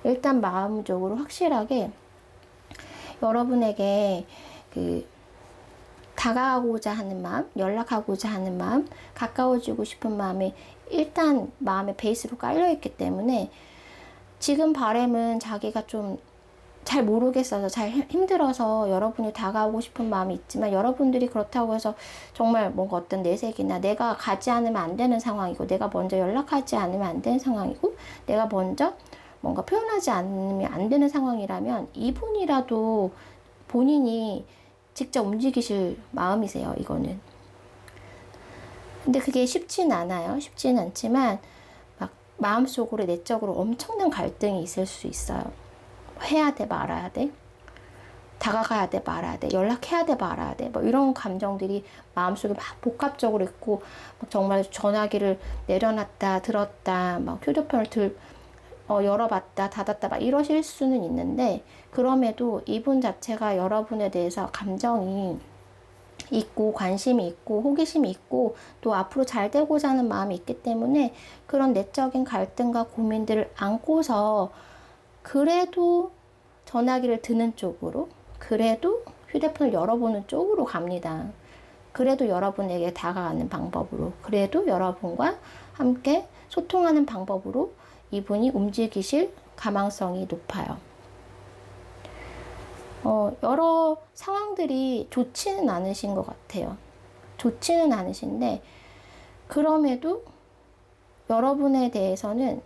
S1: 일단 마음적으로 확실하게 여러분에게 다가가고자 하는 마음, 연락하고자 하는 마음, 가까워지고 싶은 마음이 일단 마음의 베이스로 깔려있기 때문에 지금 바람은 자기가 좀 잘 모르겠어서 잘 힘들어서 여러분이 다가오고 싶은 마음이 있지만 여러분들이 그렇다고 해서 정말 뭔가 어떤 내색이나 내가 가지 않으면 안 되는 상황이고 내가 먼저 연락하지 않으면 안 되는 상황이고 내가 먼저 뭔가 표현하지 않으면 안 되는 상황이라면 이분이라도 본인이 직접 움직이실 마음이세요. 이거는. 근데 그게 쉽진 않아요. 쉽진 않지만 막 마음속으로 내적으로 엄청난 갈등이 있을 수 있어요. 해야 돼, 말아야 돼, 다가가야 돼, 말아야 돼, 연락해야 돼, 말아야 돼, 뭐 이런 감정들이 마음속에 막 복합적으로 있고 막 정말 전화기를 내려놨다 들었다 막 휴대폰을 열어봤다 닫았다 막 이러실 수는 있는데 그럼에도 이분 자체가 여러분에 대해서 감정이 있고 관심이 있고 호기심이 있고 또 앞으로 잘 되고자 하는 마음이 있기 때문에 그런 내적인 갈등과 고민들을 안고서 그래도 전화기를 드는 쪽으로, 그래도 휴대폰을 열어보는 쪽으로 갑니다. 그래도 여러분에게 다가가는 방법으로, 그래도 여러분과 함께 소통하는 방법으로 이분이 움직이실 가망성이 높아요. 여러 상황들이 좋지는 않으신 것 같아요. 좋지는 않으신데, 그럼에도 여러분에 대해서는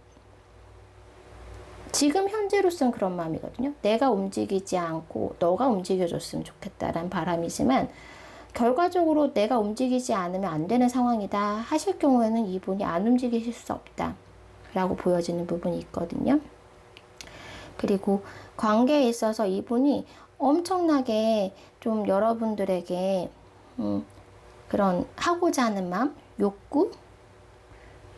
S1: 지금 현재로서는 그런 마음이거든요. 내가 움직이지 않고 너가 움직여줬으면 좋겠다라는 바람이지만 결과적으로 내가 움직이지 않으면 안 되는 상황이다 하실 경우에는 이분이 안 움직이실 수 없다 라고 보여지는 부분이 있거든요. 그리고 관계에 있어서 이분이 엄청나게 좀 여러분들에게 그런 하고자 하는 마음, 욕구,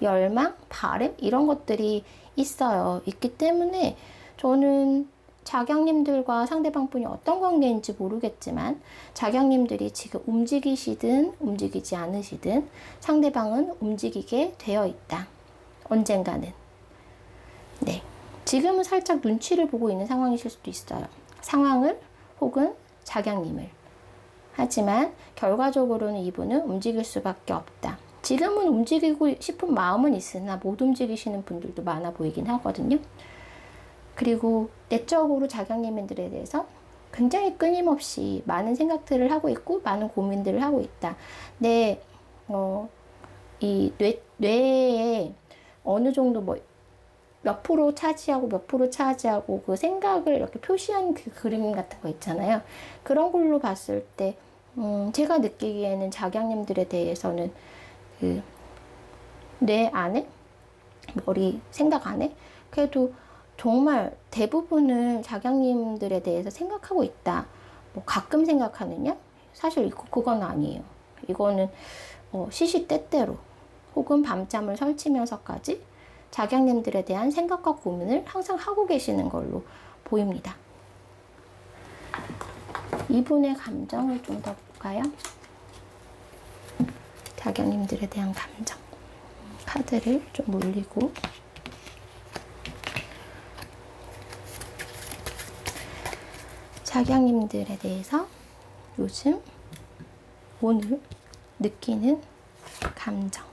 S1: 열망, 바람 이런 것들이 있어요. 있기 때문에 저는 자경님들과 상대방분이 어떤 관계인지 모르겠지만 자경님들이 지금 움직이시든 움직이지 않으시든 상대방은 움직이게 되어 있다. 언젠가는. 네. 지금은 살짝 눈치를 보고 있는 상황이실 수도 있어요. 상황을 혹은 자경님을. 하지만 결과적으로는 이분은 움직일 수밖에 없다. 지금은 움직이고 싶은 마음은 있으나 못 움직이시는 분들도 많아 보이긴 하거든요. 그리고 내적으로 자경님들에 대해서 굉장히 끊임없이 많은 생각들을 하고 있고 많은 고민들을 하고 있다. 이 뇌에 어느 정도 몇 프로 차지하고 몇 프로 차지하고 그 생각을 이렇게 표시한 그 그림 같은 거 있잖아요. 그런 걸로 봤을 때 제가 느끼기에는 자경님들에 대해서는 그 뇌 안에 머리 생각 안에 그래도 정말 대부분을 자경님들에 대해서 생각하고 있다. 뭐 가끔 생각하느냐? 사실 그건 아니에요. 이거는 시시때때로 혹은 밤잠을 설치면서까지 자경님들에 대한 생각과 고민을 항상 하고 계시는 걸로 보입니다. 이분의 감정을 좀 더 볼까요? 자경님들에 대한 감정. 카드를 좀 물리고 자경님들에 대해서 요즘 오늘 느끼는 감정.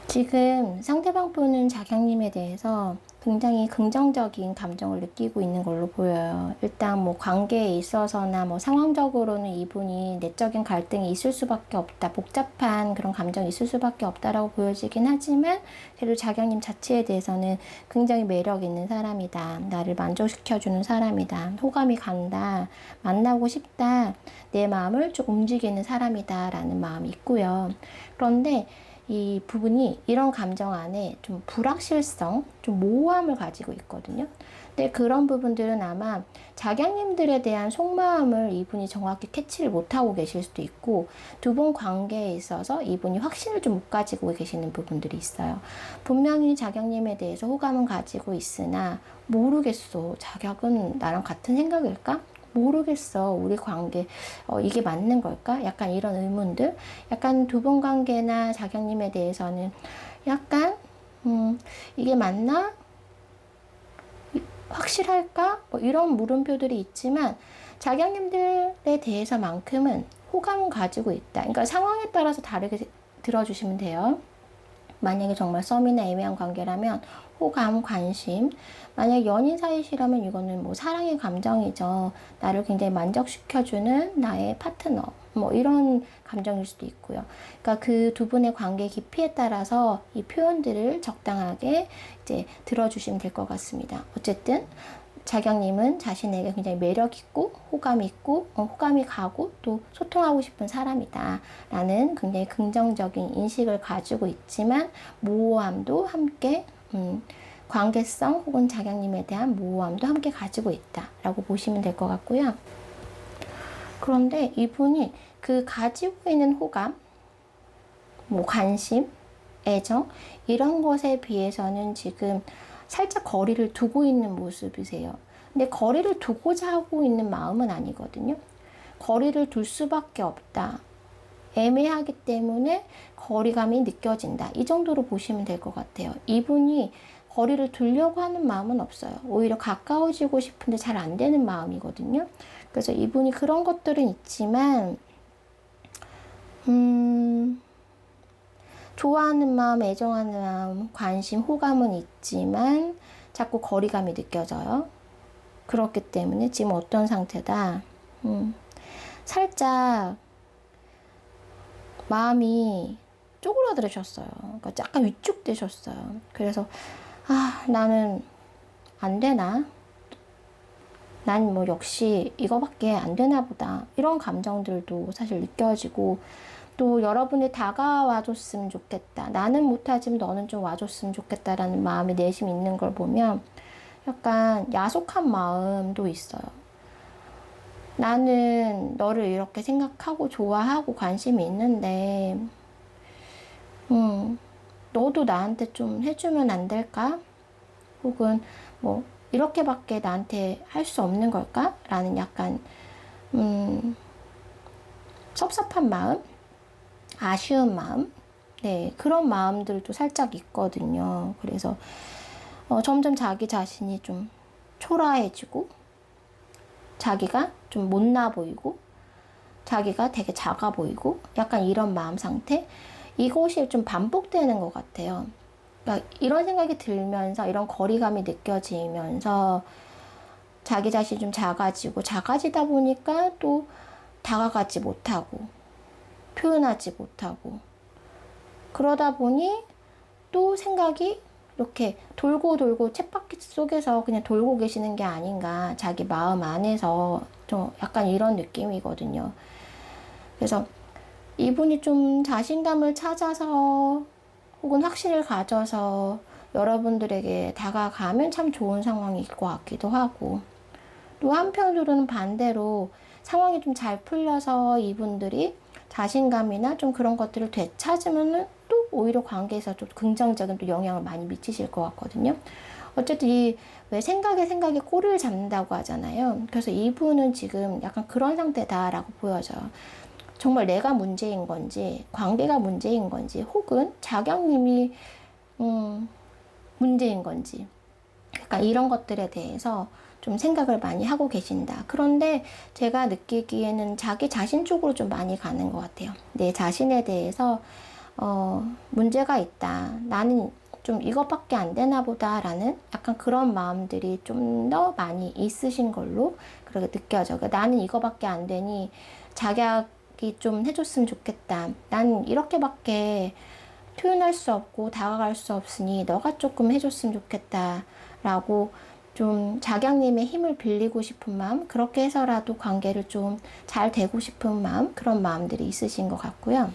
S1: 지금 상대방 분은 자경님에 대해서 굉장히 긍정적인 감정을 느끼고 있는 걸로 보여요. 일단 뭐 관계에 있어서나 뭐 상황적으로는 이분이 내적인 갈등이 있을 수밖에 없다. 복잡한 그런 감정이 있을 수밖에 없다라고 보여지긴 하지만 그래도 자경님 자체에 대해서는 굉장히 매력 있는 사람이다. 나를 만족시켜주는 사람이다. 호감이 간다. 만나고 싶다. 내 마음을 좀 움직이는 사람이다. 라는 마음이 있고요. 그런데 이 부분이 이런 감정 안에 좀 불확실성, 좀 모호함을 가지고 있거든요. 근데 그런 부분들은 아마 자경님들에 대한 속마음을 이분이 정확히 캐치를 못하고 계실 수도 있고 두 분 관계에 있어서 이분이 확신을 좀 못 가지고 계시는 부분들이 있어요. 분명히 자경님에 대해서 호감은 가지고 있으나 모르겠어. 자격은 나랑 같은 생각일까? 모르겠어. 우리 관계, 이게 맞는 걸까? 약간 이런 의문들. 약간 두 분 관계나 자경님에 대해서는 약간, 이게 맞나? 확실할까? 뭐 이런 물음표들이 있지만, 자경님들에 대해서만큼은 호감은 가지고 있다. 그러니까 상황에 따라서 다르게 들어주시면 돼요. 만약에 정말 썸이나 애매한 관계라면 호감, 관심. 만약 연인 사이시라면 이거는 뭐 사랑의 감정이죠. 나를 굉장히 만족시켜주는 나의 파트너. 뭐 이런 감정일 수도 있고요. 그러니까 그 두 분의 관계 깊이에 따라서 이 표현들을 적당하게 이제 들어주시면 될 것 같습니다. 어쨌든 자경님은 자신에게 굉장히 매력 있고 호감이 있고 호감이 가고 또 소통하고 싶은 사람이다 라는 굉장히 긍정적인 인식을 가지고 있지만 모호함도 함께 관계성 혹은 자경님에 대한 모호함도 함께 가지고 있다 라고 보시면 될 것 같고요. 그런데 이분이 그 가지고 있는 호감, 뭐 관심, 애정 이런 것에 비해서는 지금 살짝 거리를 두고 있는 모습이세요. 근데 거리를 두고자 하고 있는 마음은 아니거든요. 거리를 둘 수밖에 없다. 애매하기 때문에 거리감이 느껴진다. 이 정도로 보시면 될 것 같아요. 이분이 거리를 두려고 하는 마음은 없어요. 오히려 가까워지고 싶은데 잘 안 되는 마음이거든요. 그래서 이분이 그런 것들은 있지만 좋아하는 마음, 애정하는 마음, 관심, 호감은 있지만 자꾸 거리감이 느껴져요. 그렇기 때문에 지금 어떤 상태다? 살짝 마음이 쪼그라들으셨어요. 그러니까 약간 위축되셨어요. 그래서 나는 안 되나? 난 뭐 역시 이거밖에 안 되나 보다. 이런 감정들도 사실 느껴지고 또 여러분이 다가와줬으면 좋겠다. 나는 못하지만 너는 좀 와줬으면 좋겠다라는 마음이 내심 있는 걸 보면 약간 야속한 마음도 있어요. 나는 너를 이렇게 생각하고 좋아하고 관심이 있는데 너도 나한테 좀 해주면 안 될까? 혹은 뭐 이렇게밖에 나한테 할 수 없는 걸까? 라는 약간 섭섭한 마음? 아쉬운 마음? 네, 그런 마음들도 살짝 있거든요. 그래서 점점 자기 자신이 좀 초라해지고 자기가 좀 못나 보이고 자기가 되게 작아 보이고 약간 이런 마음 상태? 이것이 좀 반복되는 것 같아요. 그러니까 이런 생각이 들면서 이런 거리감이 느껴지면서 자기 자신이 좀 작아지다 보니까 또 다가가지 못하고 표현하지 못하고 그러다 보니 또 생각이 이렇게 돌고 돌고 쳇바퀴 속에서 그냥 돌고 계시는 게 아닌가 자기 마음 안에서 좀 약간 이런 느낌이거든요. 그래서 이분이 좀 자신감을 찾아서 혹은 확신을 가져서 여러분들에게 다가가면 참 좋은 상황일 것 같기도 하고 또 한편으로는 반대로 상황이 좀 잘 풀려서 이분들이 자신감이나 좀 그런 것들을 되찾으면은 또 오히려 관계에서 좀 긍정적인 또 영향을 많이 미치실 것 같거든요. 어쨌든 왜 생각에 꼬리를 잡는다고 하잖아요. 그래서 이분은 지금 약간 그런 상태다라고 보여져요. 정말 내가 문제인 건지, 관계가 문제인 건지, 혹은 자경님이 문제인 건지, 약간 이런 것들에 대해서 좀 생각을 많이 하고 계신다. 그런데 제가 느끼기에는 자기 자신 쪽으로 좀 많이 가는 것 같아요. 내 자신에 대해서 문제가 있다. 나는 좀 이것밖에 안 되나 보다라는 약간 그런 마음들이 좀 더 많이 있으신 걸로 그렇게 느껴져. 그러니까 나는 이거밖에 안 되니 자격이 좀 해줬으면 좋겠다. 난 이렇게밖에 표현할 수 없고 다가갈 수 없으니 너가 조금 해줬으면 좋겠다. 라고 좀 자경님의 힘을 빌리고 싶은 마음, 그렇게 해서라도 관계를 좀 잘 되고 싶은 마음, 그런 마음들이 있으신 것 같고요.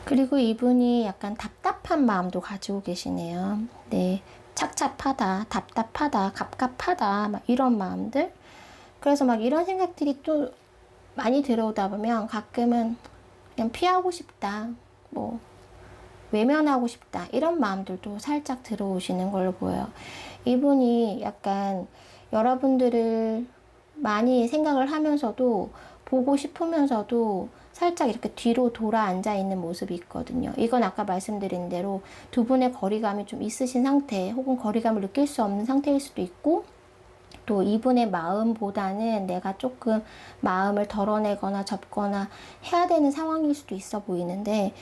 S1: 그리고 이분이 약간 답답한 마음도 가지고 계시네요. 네. 착잡하다, 답답하다, 갑갑하다, 막 이런 마음들. 그래서 막 이런 생각들이 또 많이 들어오다 보면 가끔은 그냥 피하고 싶다, 뭐, 외면하고 싶다, 이런 마음들도 살짝 들어오시는 걸로 보여요. 이분이 약간 여러분들을 많이 생각을 하면서도 보고 싶으면서도 살짝 이렇게 뒤로 돌아 앉아 있는 모습이 있거든요. 이건 아까 말씀드린 대로 두 분의 거리감이 좀 있으신 상태, 혹은 거리감을 느낄 수 없는 상태일 수도 있고, 또 이분의 마음보다는 내가 조금 마음을 덜어내거나 접거나 해야 되는 상황일 수도 있어 보이는데,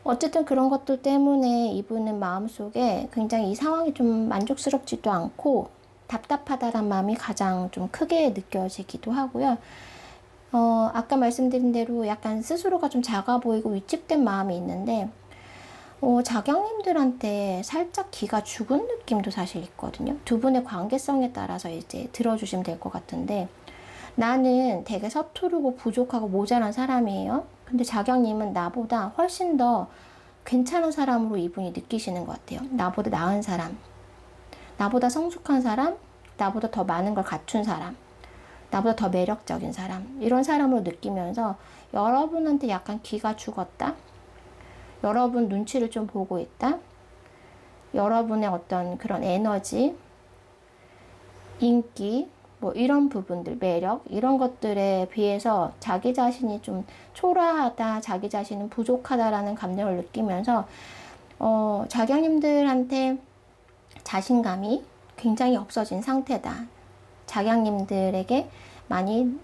S1: 어쨌든 그런 것들 때문에 이분은 마음속에 굉장히 이 상황이 좀 만족스럽지도 않고 답답하다란 마음이 가장 좀 크게 느껴지기도 하고요. 아까 말씀드린 대로 약간 스스로가 좀 작아 보이고 위축된 마음이 있는데, 자경님들한테 살짝 기가 죽은 느낌도 사실 있거든요. 두 분의 관계성에 따라서 이제 들어주시면 될 것 같은데, 나는 되게 서투르고 부족하고 모자란 사람이에요. 근데 자경님은 나보다 훨씬 더 괜찮은 사람으로 이분이 느끼시는 것 같아요. 나보다 나은 사람, 나보다 성숙한 사람, 나보다 더 많은 걸 갖춘 사람, 나보다 더 매력적인 사람, 이런 사람으로 느끼면서 여러분한테 약간 기가 죽었다, 여러분 눈치를 좀 보고 있다, 여러분의 어떤 그런 에너지, 인기, 뭐 이런 부분들, 매력, 이런 것들에 비해서 자기 자신이 좀 초라하다, 자기 자신은 부족하다라는 감정을 느끼면서 자경님들한테 자신감이 굉장히 없어진 상태다. 자경님들에게 많이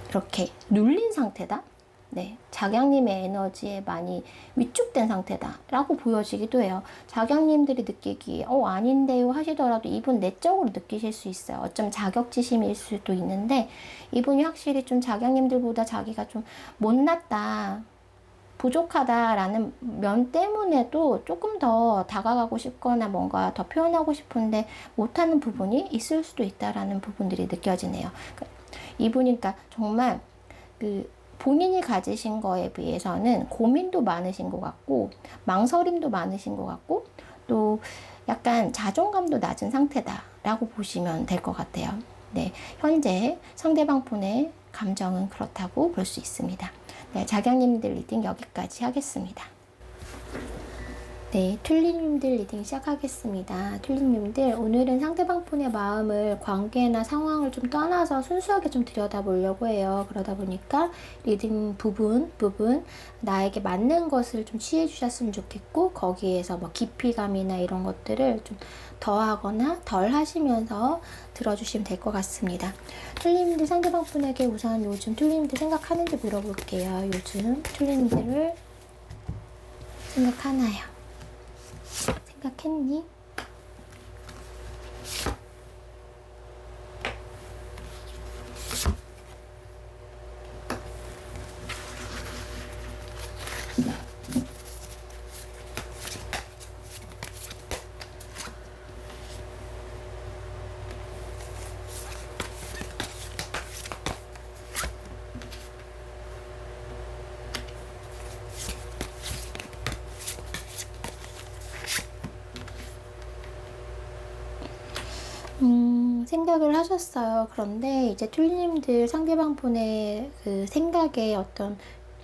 S1: 이렇게 눌린 상태다. 네, 자경님의 에너지에 많이 위축된 상태다 라고 보여지기도 해요. 자경님들이 느끼기에 아닌데요 하시더라도 이분 내적으로 느끼실 수 있어요. 어쩜 자격지심일 수도 있는데, 이분이 확실히 좀 자경님들보다 자기가 좀 못났다, 부족하다라는 면 때문에도 조금 더 다가가고 싶거나 뭔가 더 표현하고 싶은데 못하는 부분이 있을 수도 있다라는 부분들이 느껴지네요. 이분이 그러니까 정말 본인이 가지신 거에 비해서는 고민도 많으신 것 같고, 망설임도 많으신 것 같고, 또 약간 자존감도 낮은 상태다라고 보시면 될 것 같아요. 네, 현재 상대방 분의 감정은 그렇다고 볼 수 있습니다. 네, 자경님들 리딩 여기까지 하겠습니다. 네, 튤립님들 리딩 시작하겠습니다. 튤립님들, 오늘은 상대방 분의 마음을, 관계나 상황을 좀 떠나서 순수하게 좀 들여다보려고 해요. 그러다 보니까 리딩 부분 나에게 맞는 것을 좀 취해 주셨으면 좋겠고, 거기에서 뭐 깊이감이나 이런 것들을 좀 더하거나 덜 하시면서 들어주시면 될 것 같습니다. 튤립님들, 상대방 분에게 우선 요즘 튤립님들 생각하는지 물어볼게요. 요즘 튤립님들을 생각하나요? 생각했니? 생각을 하셨어요. 그런데 이제 튤립님들 상대방 분의 그 생각의 어떤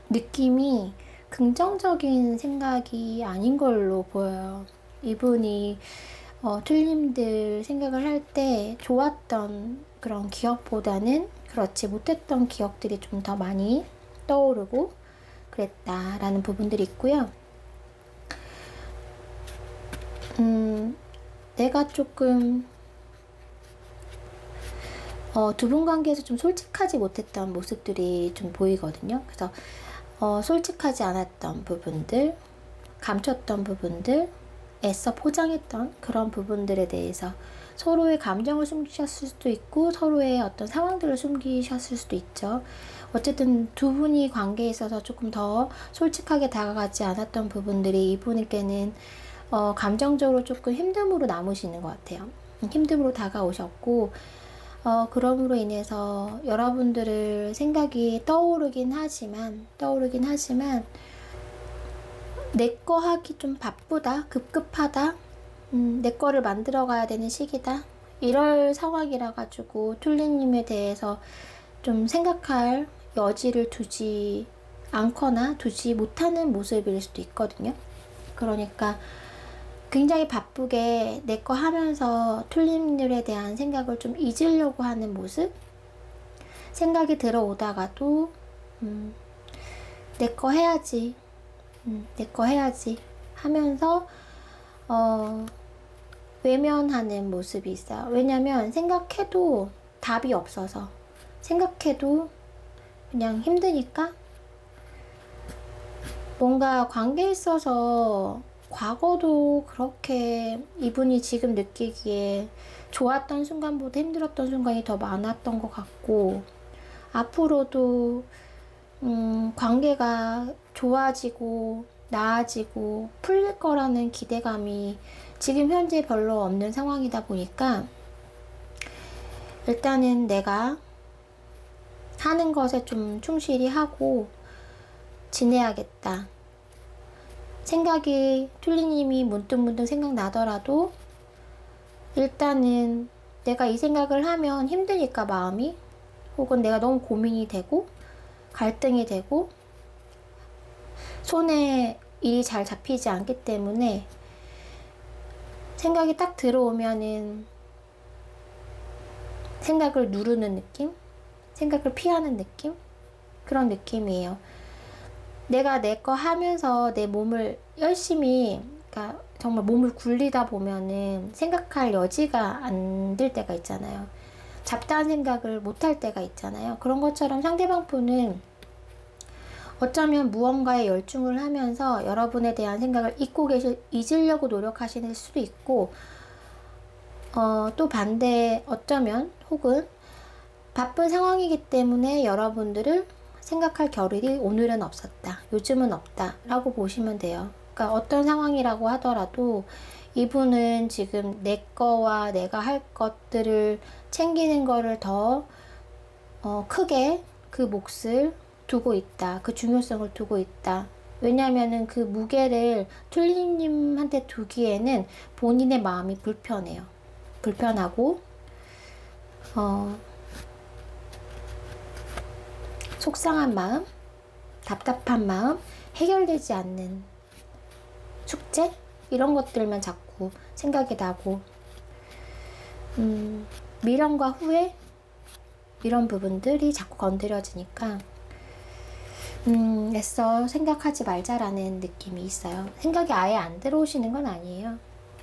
S1: 느낌이 긍정적인 생각이 아닌 걸로 보여요. 이분이 튤립님들 생각을 할 때 좋았던 그런 기억보다는 그렇지 못했던 기억들이 좀 더 많이 떠오르고 그랬다라는 부분들이 있고요. 내가 조금 두 분 관계에서 좀 솔직하지 못했던 모습들이 좀 보이거든요. 그래서 솔직하지 않았던 부분들, 감췄던 부분들, 애써 포장했던 그런 부분들에 대해서 서로의 감정을 숨기셨을 수도 있고, 서로의 어떤 상황들을 숨기셨을 수도 있죠. 어쨌든 두 분이 관계에 있어서 조금 더 솔직하게 다가가지 않았던 부분들이 이분에게는 감정적으로 조금 힘듦으로 남으시는 것 같아요. 힘듦으로 다가오셨고, 그럼으로 인해서 여러분들을 생각이 떠오르긴 하지만 내 거 하기 좀 바쁘다, 급급하다, 내 거를 만들어 가야 되는 시기다, 이럴 상황이라 가지고 튤립님에 대해서 좀 생각할 여지를 두지 않거나 두지 못하는 모습일 수도 있거든요. 그러니까 굉장히 바쁘게 내 거 하면서 툴님들에 대한 생각을 좀 잊으려고 하는 모습? 생각이 들어오다가도 내 거 해야지, 내 거 해야지 하면서 외면하는 모습이 있어요. 왜냐면 생각해도 답이 없어서, 생각해도 그냥 힘드니까. 뭔가 관계에 있어서 과거도 그렇게 이분이 지금 느끼기에 좋았던 순간보다 힘들었던 순간이 더 많았던 것 같고, 앞으로도 관계가 좋아지고 나아지고 풀릴 거라는 기대감이 지금 현재 별로 없는 상황이다 보니까 일단은 내가 하는 것에 좀 충실히 하고 지내야겠다. 생각이 툴리님이 문득문득 생각나더라도 일단은 내가 이 생각을 하면 힘드니까 마음이, 혹은 내가 너무 고민이 되고 갈등이 되고 손에 일이 잘 잡히지 않기 때문에 생각이 딱 들어오면은 생각을 누르는 느낌? 생각을 피하는 느낌? 그런 느낌이에요. 내가 내 거 하면서 내 몸을 열심히, 그러니까 정말 몸을 굴리다 보면은 생각할 여지가 안 될 때가 있잖아요. 잡다한 생각을 못 할 때가 있잖아요. 그런 것처럼 상대방 분은 어쩌면 무언가에 열중을 하면서 여러분에 대한 생각을 잊으려고 노력하시는 수도 있고, 또 반대, 어쩌면 혹은 바쁜 상황이기 때문에 여러분들을 생각할 겨를이 오늘은 없었다, 요즘은 없다 라고 보시면 돼요. 그러니까 어떤 상황이라고 하더라도 이분은 지금 내 거와 내가 할 것들을 챙기는 거를 더 크게 그 몫을 두고 있다, 그 중요성을 두고 있다. 왜냐면은 그 무게를 툴리님한테 두기에는 본인의 마음이 불편해요. 불편하고 속상한 마음, 답답한 마음, 해결되지 않는 숙제? 이런 것들만 자꾸 생각이 나고, 미련과 후회? 이런 부분들이 자꾸 건드려지니까 애써 생각하지 말자라는 느낌이 있어요. 생각이 아예 안 들어오시는 건 아니에요.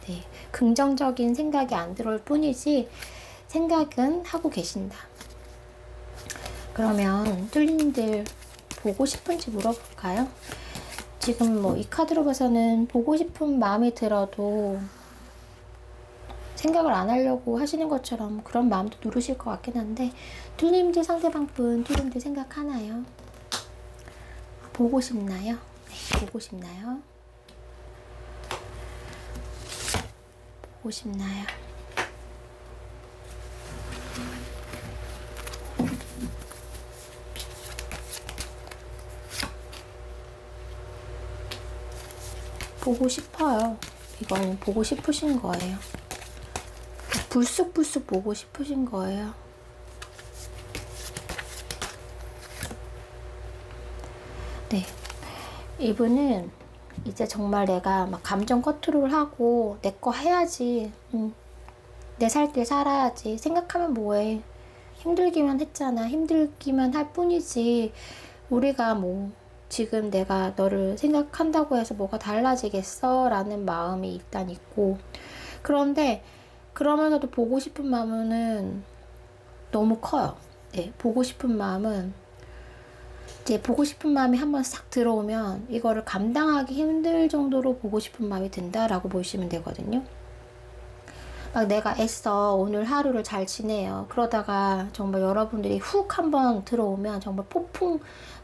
S1: 네, 긍정적인 생각이 안 들어올 뿐이지 생각은 하고 계신다. 그러면 뚫린이들 보고 싶은지 물어볼까요? 지금 뭐 이 카드로 봐서는 보고 싶은 마음이 들어도 생각을 안 하려고 하시는 것처럼 그런 마음도 누르실 것 같긴 한데, 뚫림들 상대방 분 뚫림들 생각하나요? 보고 싶나요? 네, 보고 싶나요? 보고 싶나요? 보고 싶어요. 이거는 보고 싶으신 거예요. 불쑥불쑥 보고 싶으신 거예요. 네, 이분은 이제 정말 내가 막 감정 컨트롤 하고 내 거 해야지, 내 살 길 살아야지, 생각하면 뭐해, 힘들기만 했잖아, 힘들기만 할 뿐이지 우리가 뭐 지금 내가 너를 생각한다고 해서 뭐가 달라지겠어? 라는 마음이 일단 있고, 그런데 그러면서도 보고 싶은 마음은 너무 커요. 네, 보고 싶은 마음은, 이제 보고 싶은 마음이 한번 싹 들어오면 이거를 감당하기 힘들 정도로 보고 싶은 마음이 든다라고 보시면 되거든요. 막 내가 애써 오늘 하루를 잘 지내요. 그러다가 정말 여러분들이 훅 한번 들어오면 정말 폭풍,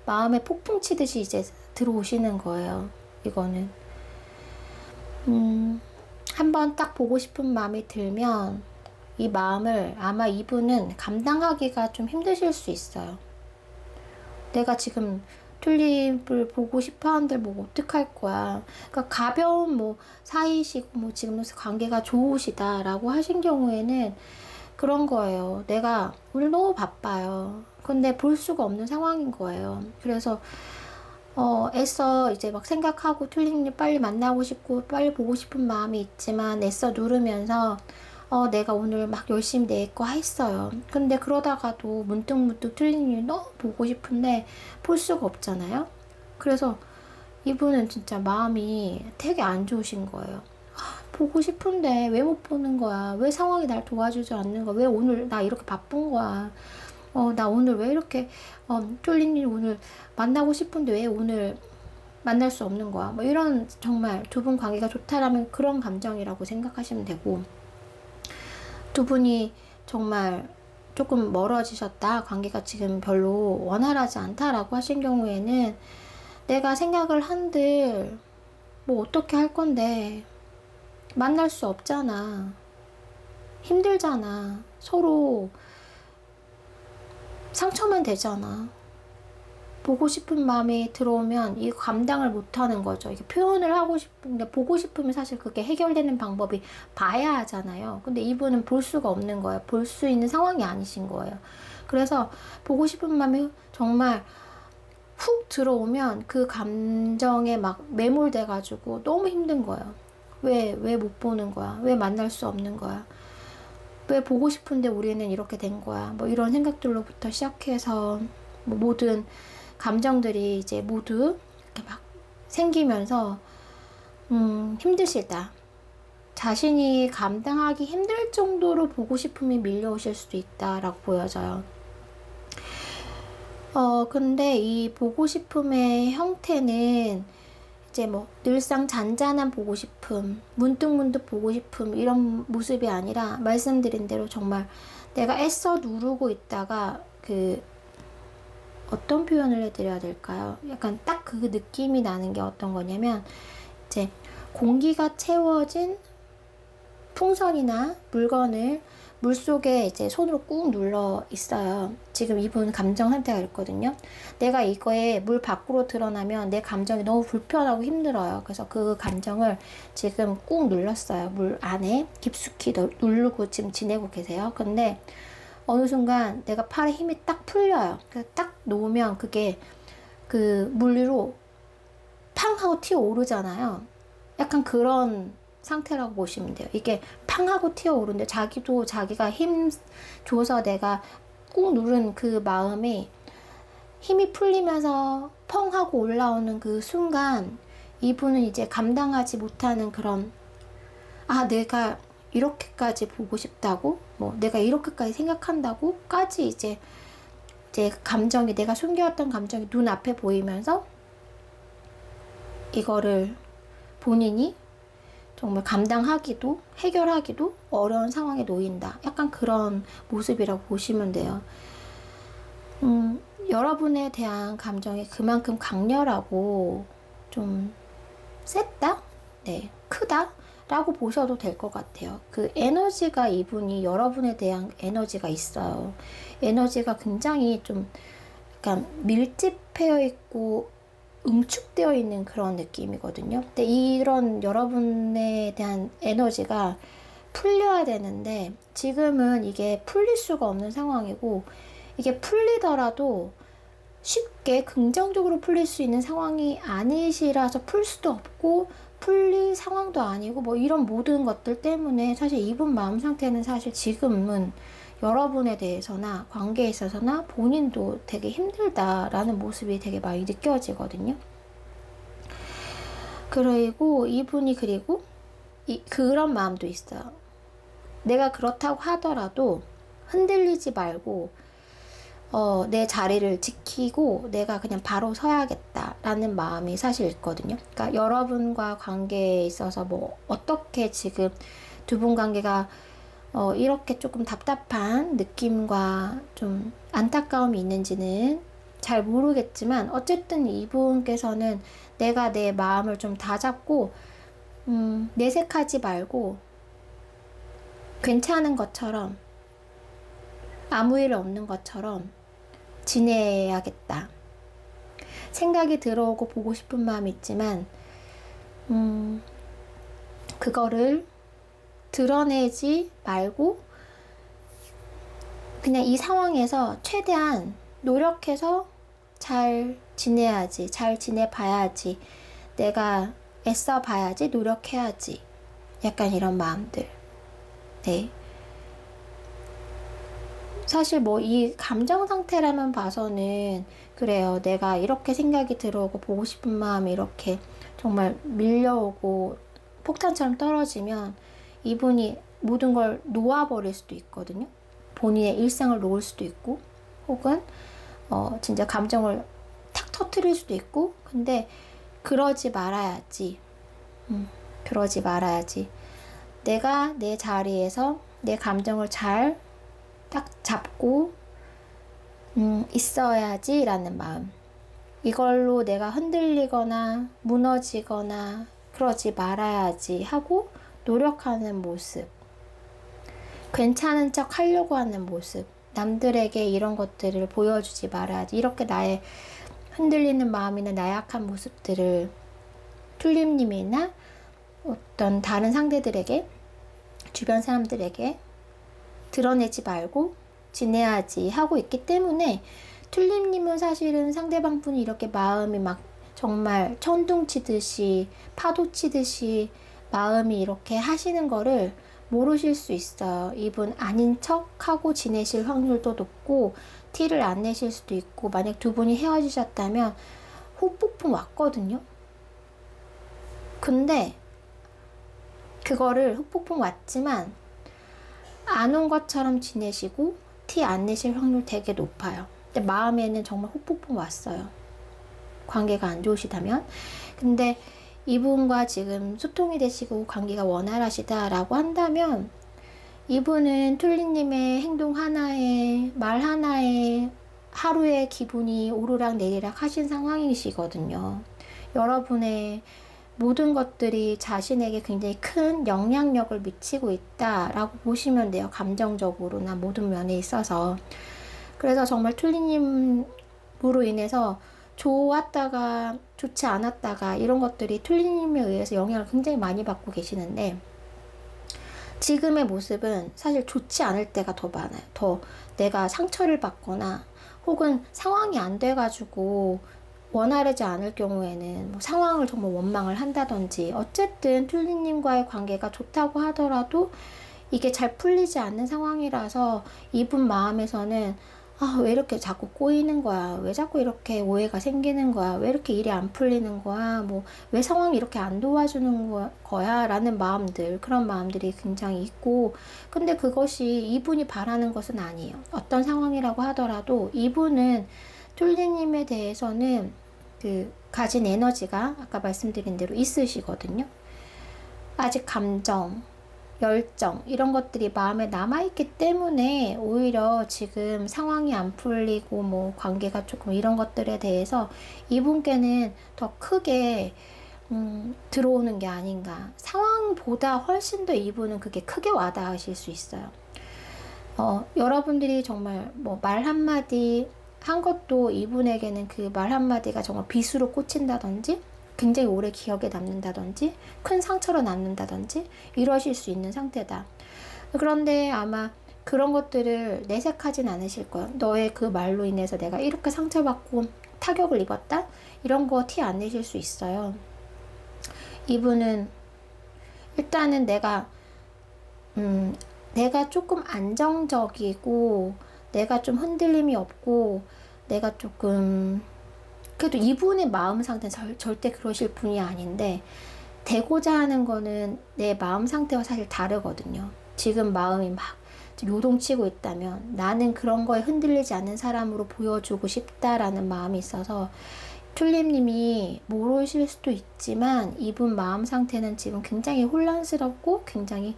S1: 마음에 폭풍 치듯이 이제 들어오시는 거예요. 이거는 한번 딱 보고 싶은 마음이 들면 이 마음을 아마 이분은 감당하기가 좀 힘드실 수 있어요. 내가 지금 튤립을 보고 싶어 하는데 뭐 어떡할 거야. 그러니까 가벼운 뭐 사이시고 뭐 지금 관계가 좋으시다라고 하신 경우에는 그런 거예요. 내가 오늘 너무 바빠요. 근데 볼 수가 없는 상황인 거예요. 그래서 애써 이제 막 생각하고 틀린 일 빨리 만나고 싶고 빨리 보고 싶은 마음이 있지만 애써 누르면서 내가 오늘 막 열심히 내 거 했어요. 근데 그러다가도 문득문득 틀린 일 너무 보고 싶은데 볼 수가 없잖아요. 그래서 이분은 진짜 마음이 되게 안 좋으신 거예요. 보고 싶은데 왜 못 보는 거야? 왜 상황이 날 도와주지 않는 거야? 왜 오늘 나 이렇게 바쁜 거야? 나 오늘 왜 이렇게 쫄린 일 오늘 만나고 싶은데 왜 오늘 만날 수 없는 거야? 뭐 이런 정말 두 분 관계가 좋다라면 그런 감정이라고 생각하시면 되고 두 분이 정말 조금 멀어지셨다. 관계가 지금 별로 원활하지 않다라고 하신 경우에는 내가 생각을 한들 뭐 어떻게 할 건데 만날 수 없잖아. 힘들잖아. 서로 상처만 되잖아. 보고 싶은 마음이 들어오면 이 감당을 못 하는 거죠. 이게 표현을 하고 싶은데 보고 싶으면 사실 그게 해결되는 방법이 봐야 하잖아요. 근데 이분은 볼 수가 없는 거예요. 볼 수 있는 상황이 아니신 거예요. 그래서 보고 싶은 마음이 정말 훅 들어오면 그 감정에 막 매몰돼가지고 너무 힘든 거예요. 왜 못 보는 거야? 왜 만날 수 없는 거야? 왜 보고 싶은데 우리는 이렇게 된 거야? 뭐 이런 생각들로부터 시작해서 뭐 모든 감정들이 이제 모두 이렇게 막 생기면서 힘드시다. 자신이 감당하기 힘들 정도로 보고 싶음이 밀려오실 수도 있다라고 보여져요. 근데 이 보고 싶음의 형태는 이제 뭐 늘상 잔잔한 보고 싶음, 문득문득 보고 싶음 이런 모습이 아니라 말씀드린 대로 정말 내가 애써 누르고 있다가 어떤 표현을 해드려야 될까요? 약간 딱 그 느낌이 나는 게 어떤 거냐면 이제 공기가 채워진 풍선이나 물건을 물속에 이제 손으로 꾹 눌러 있어요. 지금 이분 감정 상태가 있거든요. 내가 이거에 물 밖으로 드러나면 내 감정이 너무 불편하고 힘들어요. 그래서 그 감정을 지금 꾹 눌렀어요. 물 안에 깊숙이 누르고 지금 지내고 계세요. 근데 어느 순간 내가 팔에 힘이 딱 풀려요. 그래서 딱 놓으면 그게 그 물 위로 팡 하고 튀어오르잖아요. 약간 그런 상태라고 보시면 돼요. 이게 팡 하고 튀어오르는데 자기도 자기가 힘 줘서 내가 꾹 누른 그 마음이 힘이 풀리면서 펑 하고 올라오는 그 순간 이분은 이제 감당하지 못하는 그런 내가 이렇게까지 보고 싶다고 뭐 내가 이렇게까지 생각한다고까지 이제 감정이 내가 숨겨왔던 감정이 눈앞에 보이면서 이거를 본인이 정말 감당하기도 해결하기도 어려운 상황에 놓인다. 약간 그런 모습이라고 보시면 돼요. 여러분에 대한 감정이 그만큼 강렬하고 좀 셌다? 네, 크다? 라고 보셔도 될 것 같아요. 그 에너지가 이분이 여러분에 대한 에너지가 있어요. 에너지가 굉장히 좀 약간 밀집되어 있고 응축되어 있는 그런 느낌이거든요. 근데 이런 여러분에 대한 에너지가 풀려야 되는데 지금은 이게 풀릴 수가 없는 상황이고 이게 풀리더라도 쉽게 긍정적으로 풀릴 수 있는 상황이 아니시라서 풀 수도 없고 풀릴 상황도 아니고 뭐 이런 모든 것들 때문에 사실 이분 마음 상태는 사실 지금은 여러분에 대해서나 관계에 있어서나 본인도 되게 힘들다라는 모습이 되게 많이 느껴지거든요. 그리고 이분이 그런 마음도 있어요. 내가 그렇다고 하더라도 흔들리지 말고 내 자리를 지키고 내가 그냥 바로 서야겠다라는 마음이 사실 있거든요. 그러니까 여러분과 관계에 있어서 뭐 어떻게 지금 두 분 관계가 이렇게 조금 답답한 느낌과 좀 안타까움이 있는지는 잘 모르겠지만 어쨌든 이분께서는 내가 내 마음을 좀 다잡고 내색하지 말고 괜찮은 것처럼 아무 일 없는 것처럼 지내야겠다. 생각이 들어오고 보고 싶은 마음이 있지만 그거를 드러내지 말고 그냥 이 상황에서 최대한 노력해서 잘 지내야지, 잘 지내봐야지, 내가 애써봐야지, 노력해야지. 약간 이런 마음들. 네. 사실 뭐 이 감정 상태라면 봐서는 그래요. 내가 이렇게 생각이 들어오고 보고 싶은 마음이 이렇게 정말 밀려오고 폭탄처럼 떨어지면 이분이 모든 걸 놓아버릴 수도 있거든요. 본인의 일상을 놓을 수도 있고, 혹은 진짜 감정을 탁 터트릴 수도 있고. 근데 그러지 말아야지. 그러지 말아야지. 내가 내 자리에서 내 감정을 잘 딱 잡고 있어야지 라는 마음. 이걸로 내가 흔들리거나 무너지거나 그러지 말아야지 하고 노력하는 모습. 괜찮은 척 하려고 하는 모습. 남들에게 이런 것들을 보여주지 말아야지. 이렇게 나의 흔들리는 마음이나 나약한 모습들을 튤립님이나 어떤 다른 상대들에게, 주변 사람들에게 드러내지 말고 지내야지 하고 있기 때문에, 튤립님은 사실은 상대방 분이 이렇게 마음이 막 정말 천둥 치듯이 파도 치듯이 마음이 이렇게 하시는 거를 모르실 수 있어요. 이분 아닌 척 하고 지내실 확률도 높고, 티를 안 내실 수도 있고, 만약 두 분이 헤어지셨다면 후폭풍 왔거든요. 근데 그거를 후폭풍 왔지만 안 온 것처럼 지내시고 티 안 내실 확률 되게 높아요. 근데 마음에는 정말 후폭풍 왔어요. 관계가 안 좋으시다면. 근데 이분과 지금 소통이 되시고 관계가 원활하시다라고 한다면, 이분은 튤립님의 행동 하나에, 말 하나에 하루의 기분이 오르락 내리락 하신 상황이시거든요. 여러분의 모든 것들이 자신에게 굉장히 큰 영향력을 미치고 있다라고 보시면 돼요. 감정적으로나 모든 면에 있어서. 그래서 정말 튤립님으로 인해서 좋았다가 좋지 않았다가 이런 것들이 튤립님에 의해서 영향을 굉장히 많이 받고 계시는데, 지금의 모습은 사실 좋지 않을 때가 더 많아요. 더 내가 상처를 받거나 혹은 상황이 안 돼가지고 원활하지 않을 경우에는 뭐 상황을 정말 원망을 한다든지, 어쨌든 튤립님과의 관계가 좋다고 하더라도 이게 잘 풀리지 않는 상황이라서 이분 마음에서는 왜 이렇게 자꾸 꼬이는 거야? 왜 자꾸 이렇게 오해가 생기는 거야? 왜 이렇게 일이 안 풀리는 거야? 뭐, 왜 상황이 이렇게 안 도와주는 거야? 라는 마음들, 그런 마음들이 굉장히 있고, 근데 그것이 이분이 바라는 것은 아니에요. 어떤 상황이라고 하더라도 이분은 튤립님에 대해서는 가진 에너지가 아까 말씀드린 대로 있으시거든요. 아직 감정, 열정 이런 것들이 마음에 남아있기 때문에 오히려 지금 상황이 안 풀리고 뭐 관계가 조금 이런 것들에 대해서 이분께는 더 크게 들어오는 게 아닌가. 상황보다 훨씬 더 이분은 그게 크게 와닿으실 수 있어요. 여러분들이 정말 뭐 말 한마디 한 것도 이분에게는 그 말 한마디가 정말 빗으로 꽂힌다든지 굉장히 오래 기억에 남는다든지 큰 상처로 남는다든지 이러실 수 있는 상태다. 그런데 아마 그런 것들을 내색하진 않으실 거예요. 너의 그 말로 인해서 내가 이렇게 상처받고 타격을 입었다? 이런 거 티 안 내실 수 있어요. 이분은 일단은 내가 조금 안정적이고 내가 좀 흔들림이 없고 내가 조금 그래도 이분의 마음 상태는 절대 그러실 분이 아닌데, 되고자 하는 거는 내 마음 상태와 사실 다르거든요. 지금 마음이 막 요동치고 있다면 나는 그런 거에 흔들리지 않는 사람으로 보여주고 싶다라는 마음이 있어서 튤립님이 모르실 수도 있지만 이분 마음 상태는 지금 굉장히 혼란스럽고 굉장히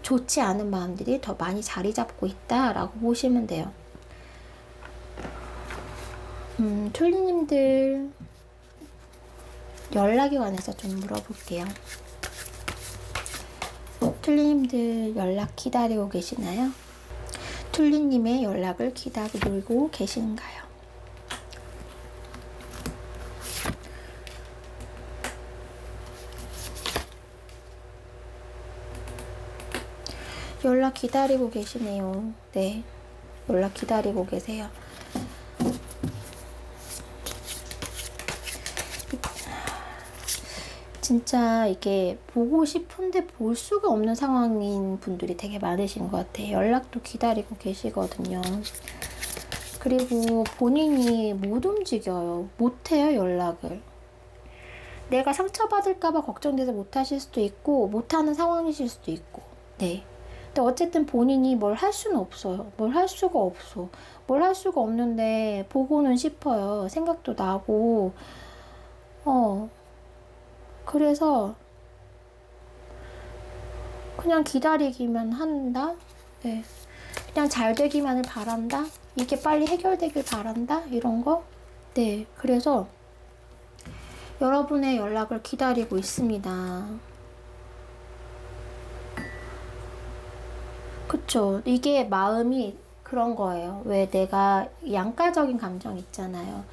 S1: 좋지 않은 마음들이 더 많이 자리 잡고 있다라고 보시면 돼요. 튤립님들 연락에 관해서 좀 물어볼게요. 튤립님들 연락 기다리고 계시나요? 튤립님의 연락을 기다리고 계신가요? 연락 기다리고 계시네요. 네, 연락 기다리고 계세요. 진짜 이게 보고 싶은데 볼 수가 없는 상황인 분들이 되게 많으신 것 같아요. 연락도 기다리고 계시거든요. 그리고 본인이 못 움직여요. 못 해요, 연락을. 내가 상처받을까봐 걱정돼서 못 하실 수도 있고, 못 하는 상황이실 수도 있고, 네. 근데 어쨌든 본인이 뭘 할 수는 없어요. 뭘 할 수가 없어. 뭘 할 수가 없는데, 보고는 싶어요. 생각도 나고, 그래서, 그냥 기다리기만 한다? 네. 그냥 잘 되기만을 바란다? 이게 빨리 해결되길 바란다? 이런 거? 네. 그래서, 여러분의 연락을 기다리고 있습니다. 그쵸. 이게 마음이 그런 거예요. 왜 내가 양가적인 감정 있잖아요.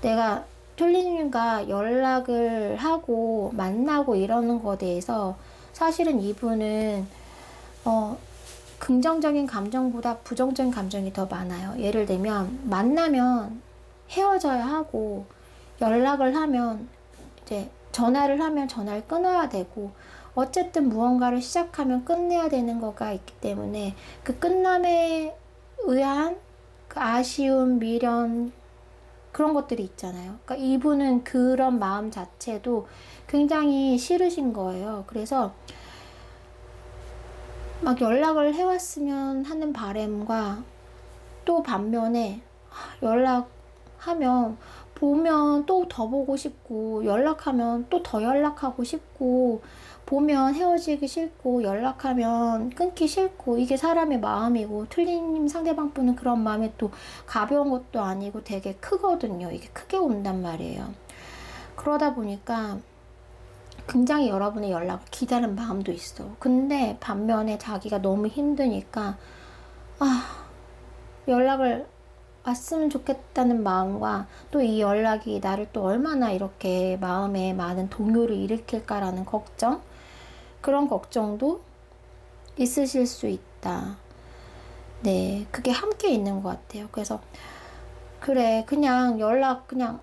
S1: 내가 툴리님과 연락을 하고 만나고 이러는 거에 대해서 사실은 이분은 긍정적인 감정보다 부정적인 감정이 더 많아요. 예를 들면 만나면 헤어져야 하고 연락을 하면 이제 전화를 하면 전화를 끊어야 되고 어쨌든 무언가를 시작하면 끝내야 되는 거가 있기 때문에 그 끝남에 의한 그 아쉬움, 미련 그런 것들이 있잖아요. 그러니까 이분은 그런 마음 자체도 굉장히 싫으신 거예요. 그래서 막 연락을 해왔으면 하는 바람과 또 반면에 연락하면 보면 또 더 보고 싶고 연락하면 또 더 연락하고 싶고 보면 헤어지기 싫고 연락하면 끊기 싫고 이게 사람의 마음이고 틀린 상대방 분은 그런 마음이 또 가벼운 것도 아니고 되게 크거든요. 이게 크게 온단 말이에요. 그러다 보니까 굉장히 여러분의 연락을 기다리는 마음도 있어. 근데 반면에 자기가 너무 힘드니까 연락을 왔으면 좋겠다는 마음과 또 이 연락이 나를 또 얼마나 이렇게 마음에 많은 동요를 일으킬까라는 걱정? 그런 걱정도 있으실 수 있다. 네, 그게 함께 있는 것 같아요. 그래서 그래, 그냥 연락 그냥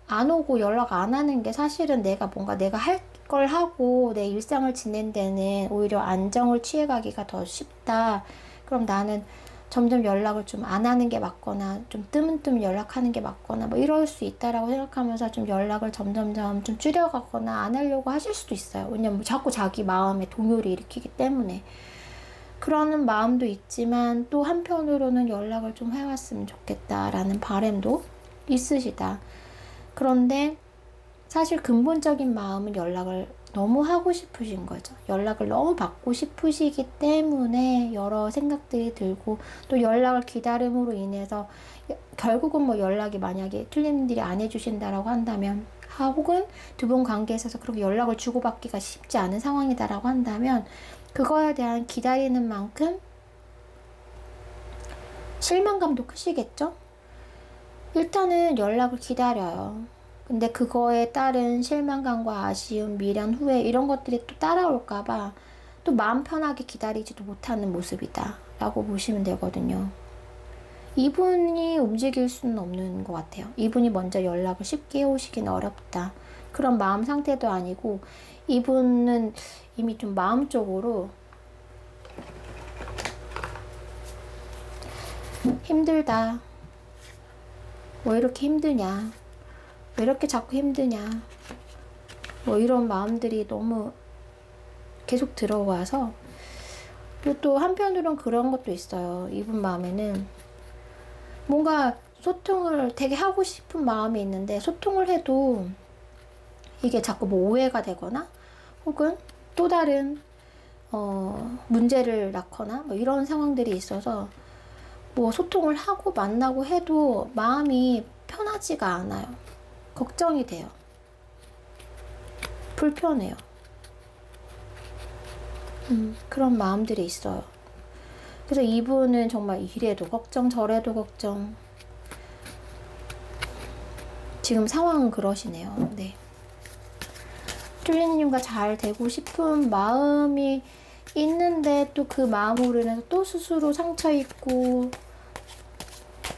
S1: 안 오고 연락 안 하는 게 사실은 내가 할 걸 하고 내 일상을 지낸 데는 오히려 안정을 취해가기가 더 쉽다. 그럼 나는 점점 연락을 좀 안 하는 게 맞거나 좀 뜨문뜨문 연락하는 게 맞거나 뭐 이럴 수 있다라고 생각하면서 좀 연락을 점점점 좀 줄여가거나 안 하려고 하실 수도 있어요. 왜냐면 자꾸 자기 마음에 동요를 일으키기 때문에 그러는 마음도 있지만 또 한편으로는 연락을 좀 해왔으면 좋겠다라는 바람도 있으시다. 그런데 사실 근본적인 마음은 연락을 너무 하고 싶으신 거죠. 연락을 너무 받고 싶으시기 때문에 여러 생각들이 들고 또 연락을 기다림으로 인해서 결국은 뭐 연락이 만약에 틀림들이 안 해주신다라고 한다면 혹은 두 분 관계에 있어서 그렇게 연락을 주고받기가 쉽지 않은 상황이다라고 한다면 그거에 대한 기다리는 만큼 실망감도 크시겠죠? 일단은 연락을 기다려요. 근데 그거에 따른 실망감과 아쉬움, 미련, 후회 이런 것들이 또 따라올까봐 또 마음 편하게 기다리지도 못하는 모습이다 라고 보시면 되거든요. 이분이 움직일 수는 없는 것 같아요. 이분이 먼저 연락을 쉽게 해오시긴 어렵다. 그런 마음 상태도 아니고 이분은 이미 좀 마음적으로 힘들다. 왜 이렇게 힘드냐. 왜 이렇게 자꾸 힘드냐. 뭐 이런 마음들이 너무 계속 들어와서 그리고 또 한편으로는 그런 것도 있어요. 이분 마음에는 뭔가 소통을 되게 하고 싶은 마음이 있는데 소통을 해도 이게 자꾸 뭐 오해가 되거나 혹은 또 다른 문제를 낳거나 뭐 이런 상황들이 있어서 뭐 소통을 하고 만나고 해도 마음이 편하지가 않아요. 걱정이 돼요. 불편해요. 그런 마음들이 있어요. 그래서 이분은 정말 이래도 걱정 저래도 걱정. 지금 상황은 그러시네요. 네. 툴리님과 잘 되고 싶은 마음이 있는데 또 그 마음으로 인해서 또 스스로 상처 입고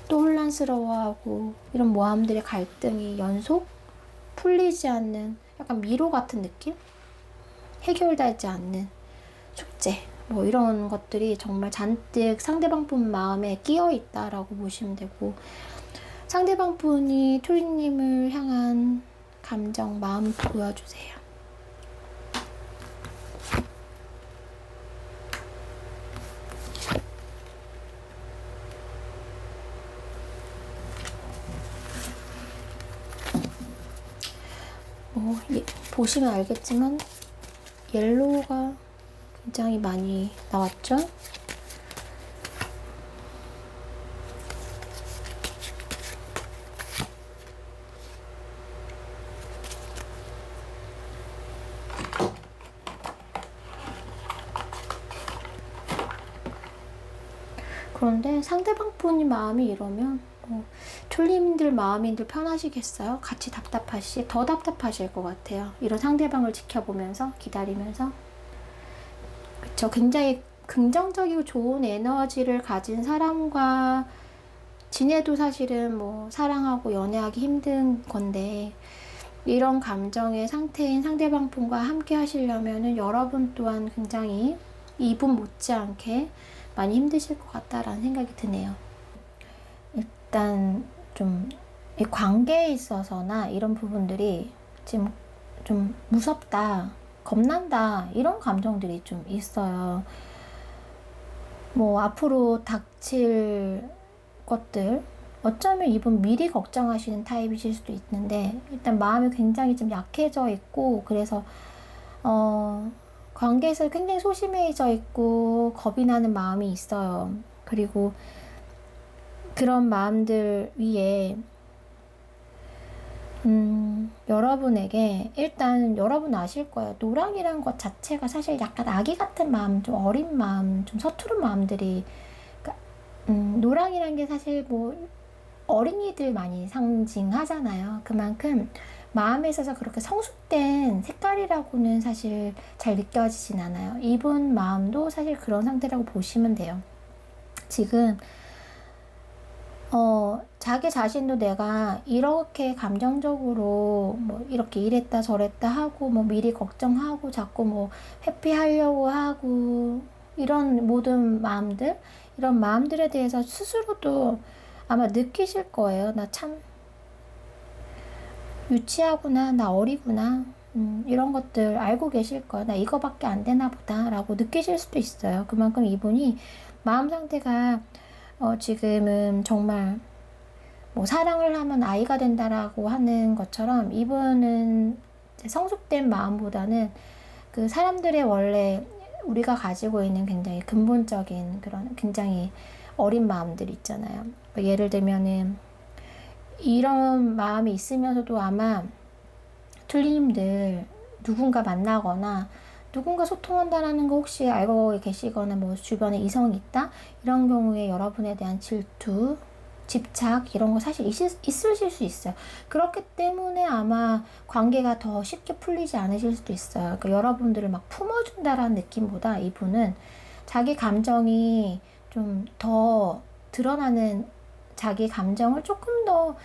S1: 또 혼란스러워하고 이런 마음들의 갈등이 연속 풀리지 않는 약간 미로 같은 느낌? 해결되지 않는 숙제 뭐 이런 것들이 정말 잔뜩 상대방 분 마음에 끼어 있다라고 보시면 되고, 상대방 분이 툴님을 향한 감정, 마음 보여주세요. 보시면 알겠지만 옐로우가 굉장히 많이 나왔죠? 그런데 상대방 분이 마음이 이러면 툴님들 마음인들 편하시겠어요? 같이 더 답답하실 것 같아요. 이런 상대방을 지켜보면서 기다리면서. 그쵸? 굉장히 긍정적이고 좋은 에너지를 가진 사람과 지내도 사실은 뭐 사랑하고 연애하기 힘든 건데, 이런 감정의 상태인 상대방 분과 함께 하시려면은 여러분 또한 굉장히 이분 못지않게 많이 힘드실 것 같다라는 생각이 드네요. 일단 좀 이 관계에 있어서나 이런 부분들이 지금 좀 무섭다, 겁난다, 이런 감정들이 좀 있어요. 뭐 앞으로 닥칠 것들, 어쩌면 이분 미리 걱정하시는 타입이실 수도 있는데, 일단 마음이 굉장히 좀 약해져 있고, 그래서 관계에서 굉장히 소심해져 있고 겁이 나는 마음이 있어요. 그리고 그런 마음들 위에 여러분에게, 일단 여러분 아실 거예요. 노랑이란 것 자체가 사실 약간 아기 같은 마음, 좀 어린 마음, 좀 서투른 마음들이, 그러니까 노랑이란 게 사실 뭐 어린이들 많이 상징하잖아요. 그만큼 마음에 있어서 그렇게 성숙된 색깔이라고는 사실 잘 느껴지진 않아요. 이분 마음도 사실 그런 상태라고 보시면 돼요. 지금 자기 자신도 내가 이렇게 감정적으로 뭐 이렇게 이랬다 저랬다 하고 뭐 미리 걱정하고 자꾸 뭐 회피하려고 하고, 이런 모든 마음들, 이런 마음들에 대해서 스스로도 아마 느끼실 거예요. 나 참 유치하구나, 나 어리구나, 이런 것들 알고 계실 거예요. 나 이거밖에 안 되나 보다 라고 느끼실 수도 있어요. 그만큼 이분이 마음 상태가 지금은 정말 뭐 사랑을 하면 아이가 된다라고 하는 것처럼, 이분은 성숙된 마음보다는 그 사람들의 원래 우리가 가지고 있는 굉장히 근본적인 그런 굉장히 어린 마음들 있잖아요. 뭐 예를 들면은 이런 마음이 있으면서도 아마 툴리님들 누군가 만나거나 누군가 소통한다라는 거 혹시 알고 계시거나 뭐 주변에 이성이 있다? 이런 경우에 여러분에 대한 질투, 집착 이런 거 사실 있으실 수 있어요. 그렇기 때문에 아마 관계가 더 쉽게 풀리지 않으실 수도 있어요. 그러니까 여러분들을 막 품어준다라는 느낌보다 이분은 자기 감정이 좀 더 드러나는, 자기 감정을 조금 더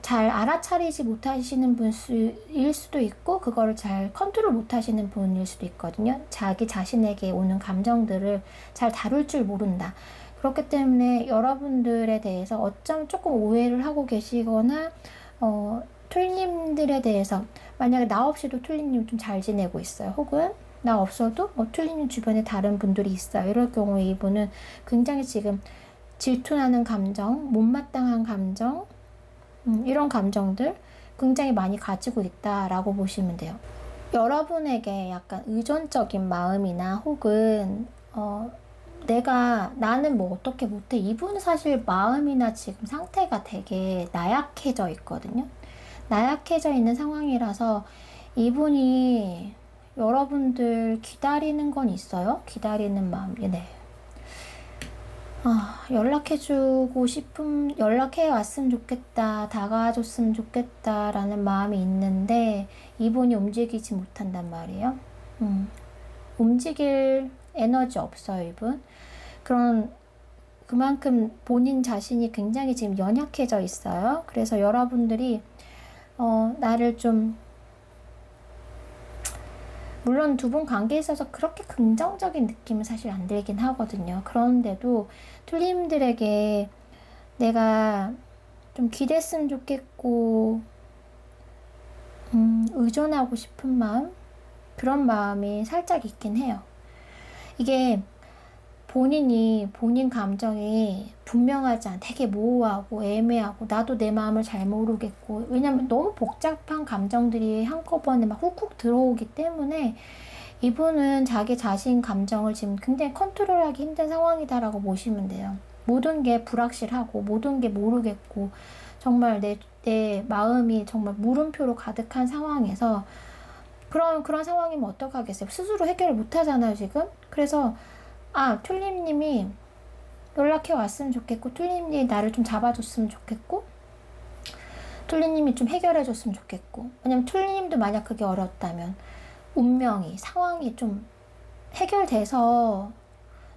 S1: 잘 알아차리지 못하시는 분일 수도 있고, 그거를 잘 컨트롤 못하시는 분일 수도 있거든요. 자기 자신에게 오는 감정들을 잘 다룰 줄 모른다. 그렇기 때문에 여러분들에 대해서 어쩌면 조금 오해를 하고 계시거나, 툴님들에 대해서 만약에 나 없이도 툴님 좀 잘 지내고 있어요. 혹은 나 없어도 뭐 툴님 주변에 다른 분들이 있어요. 이럴 경우에 이분은 굉장히 지금 질투나는 감정, 못마땅한 감정, 이런 감정들 굉장히 많이 가지고 있다라고 보시면 돼요. 여러분에게 약간 의존적인 마음이나 혹은 나는 뭐 어떻게 못해, 이분은 사실 마음이나 지금 상태가 되게 나약해져 있거든요. 나약해져 있는 상황이라서 이분이 여러분들 기다리는 건 있어요. 기다리는 마음. 네. 연락해주고 싶음, 연락해 왔으면 좋겠다, 다가와줬으면 좋겠다 라는 마음이 있는데 이분이 움직이지 못한단 말이에요. 움직일 에너지 없어요, 이분. 그만큼 본인 자신이 굉장히 지금 연약해져 있어요. 그래서 여러분들이 나를 좀 물론 두 분 관계에 있어서 그렇게 긍정적인 느낌은 사실 안 들긴 하거든요. 그런데도 툴님들에게 내가 좀 기댔으면 좋겠고, 의존하고 싶은 마음? 그런 마음이 살짝 있긴 해요. 이게 본인이 본인 감정이 분명하지 않아 되게 모호하고 애매하고 나도 내 마음을 잘 모르겠고 왜냐면 너무 복잡한 감정들이 한꺼번에 막 훅훅 들어오기 때문에 이분은 자기 자신 감정을 지금 굉장히 컨트롤하기 힘든 상황이다라고 보시면 돼요. 모든 게 불확실하고 모든 게 모르겠고 정말 내 마음이 정말 물음표로 가득한 상황에서 그런 상황이면 어떡하겠어요. 스스로 해결을 못 하잖아요, 지금. 그래서 툴림님이 연락해 왔으면 좋겠고, 툴림님이 나를 좀 잡아줬으면 좋겠고, 툴림님이 좀 해결해 줬으면 좋겠고, 왜냐면 툴림님도 만약 그게 어렵다면, 운명이, 상황이 좀 해결돼서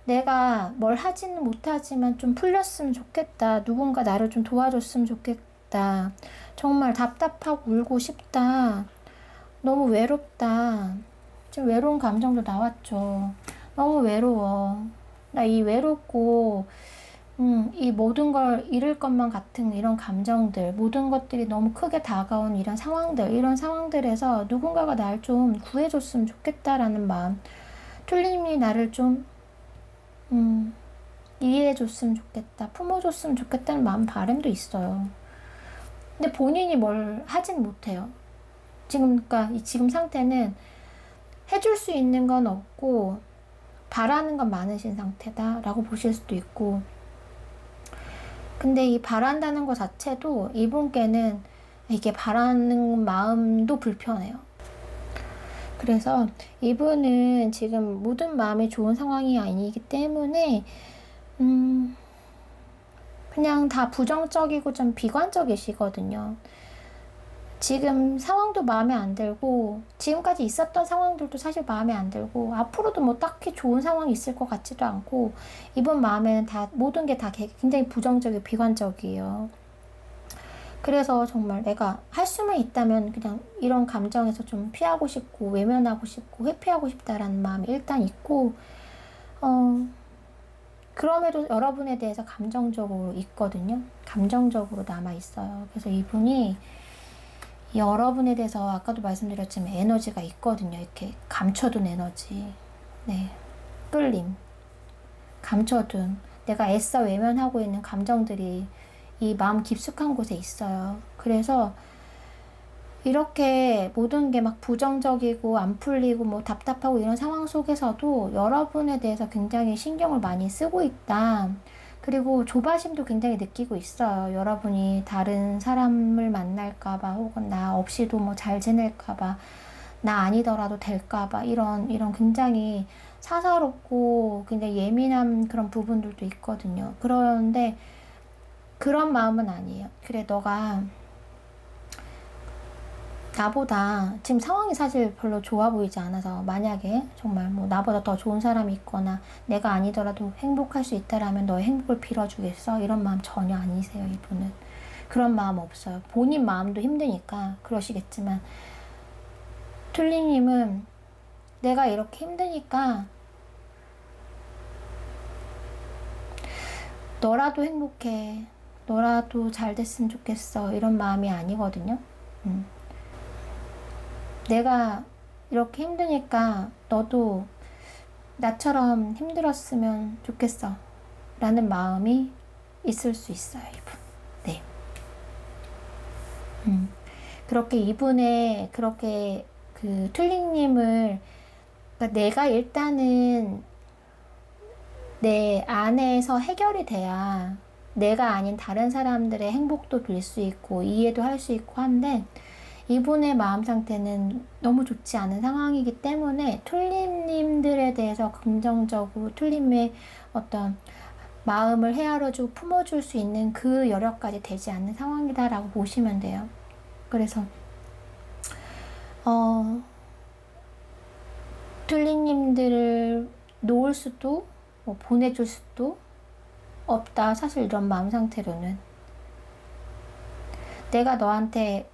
S1: 내가 뭘 하지는 못하지만 좀 풀렸으면 좋겠다. 누군가 나를 좀 도와줬으면 좋겠다. 정말 답답하고 울고 싶다. 너무 외롭다. 지금 외로운 감정도 나왔죠. 너무 외로워. 나 이 외롭고, 이 모든 걸 잃을 것만 같은 이런 감정들, 모든 것들이 너무 크게 다가온 이런 상황들, 이런 상황들에서 누군가가 날 좀 구해줬으면 좋겠다라는 마음. 툴님이 나를 좀, 이해해줬으면 좋겠다. 품어줬으면 좋겠다는 마음, 바람도 있어요. 근데 본인이 뭘 하진 못해요. 그러니까 지금 상태는 해줄 수 있는 건 없고, 바라는 건 많으신 상태다라고 보실 수도 있고, 근데 이 바란다는 것 자체도 이분께는 이게 바라는 마음도 불편해요. 그래서 이분은 지금 모든 마음이 좋은 상황이 아니기 때문에 그냥 다 부정적이고 좀 비관적이시거든요. 지금 상황도 마음에 안 들고 지금까지 있었던 상황들도 사실 마음에 안 들고 앞으로도 뭐 딱히 좋은 상황이 있을 것 같지도 않고 이분 마음에는 다 모든 게 다 굉장히 부정적이고 비관적이에요. 그래서 정말 내가 할 수만 있다면 그냥 이런 감정에서 좀 피하고 싶고 외면하고 싶고 회피하고 싶다라는 마음이 일단 있고 그럼에도 여러분에 대해서 감정적으로 있거든요. 감정적으로 남아 있어요. 그래서 이분이 여러분에 대해서 아까도 말씀드렸지만 에너지가 있거든요. 이렇게 감춰둔 에너지. 네. 끌림. 감춰둔. 내가 애써 외면하고 있는 감정들이 이 마음 깊숙한 곳에 있어요. 그래서 이렇게 모든 게 막 부정적이고 안 풀리고 뭐 답답하고 이런 상황 속에서도 여러분에 대해서 굉장히 신경을 많이 쓰고 있다. 그리고 조바심도 굉장히 느끼고 있어요. 여러분이 다른 사람을 만날까봐 혹은 나 없이도 뭐 잘 지낼까봐 나 아니더라도 될까봐 이런 굉장히 사사롭고 굉장히 예민한 그런 부분들도 있거든요. 그런데 그런 마음은 아니에요. 그래, 너가 나보다 지금 상황이 사실 별로 좋아 보이지 않아서 만약에 정말 뭐 나보다 더 좋은 사람이 있거나 내가 아니더라도 행복할 수 있다라면 너의 행복을 빌어주겠어? 이런 마음 전혀 아니세요, 이분은. 그런 마음 없어요. 본인 마음도 힘드니까 그러시겠지만 툴리님은 내가 이렇게 힘드니까 너라도 행복해. 너라도 잘 됐으면 좋겠어. 이런 마음이 아니거든요. 내가 이렇게 힘드니까 너도 나처럼 힘들었으면 좋겠어. 라는 마음이 있을 수 있어요, 이분. 네. 그렇게 이분의, 그렇게 그 툴링님을, 그러니까 내가 일단은 내 안에서 해결이 돼야 내가 아닌 다른 사람들의 행복도 빌 수 있고 이해도 할 수 있고 한데 이분의 마음 상태는 너무 좋지 않은 상황이기 때문에 툴림님들에 대해서 긍정적으로 툴림의 어떤 마음을 헤아려주고 품어줄 수 있는 그 여력까지 되지 않는 상황이다라고 보시면 돼요. 그래서 툴림님들을 놓을 수도 뭐 보내줄 수도 없다. 사실 이런 마음 상태로는 내가 너한테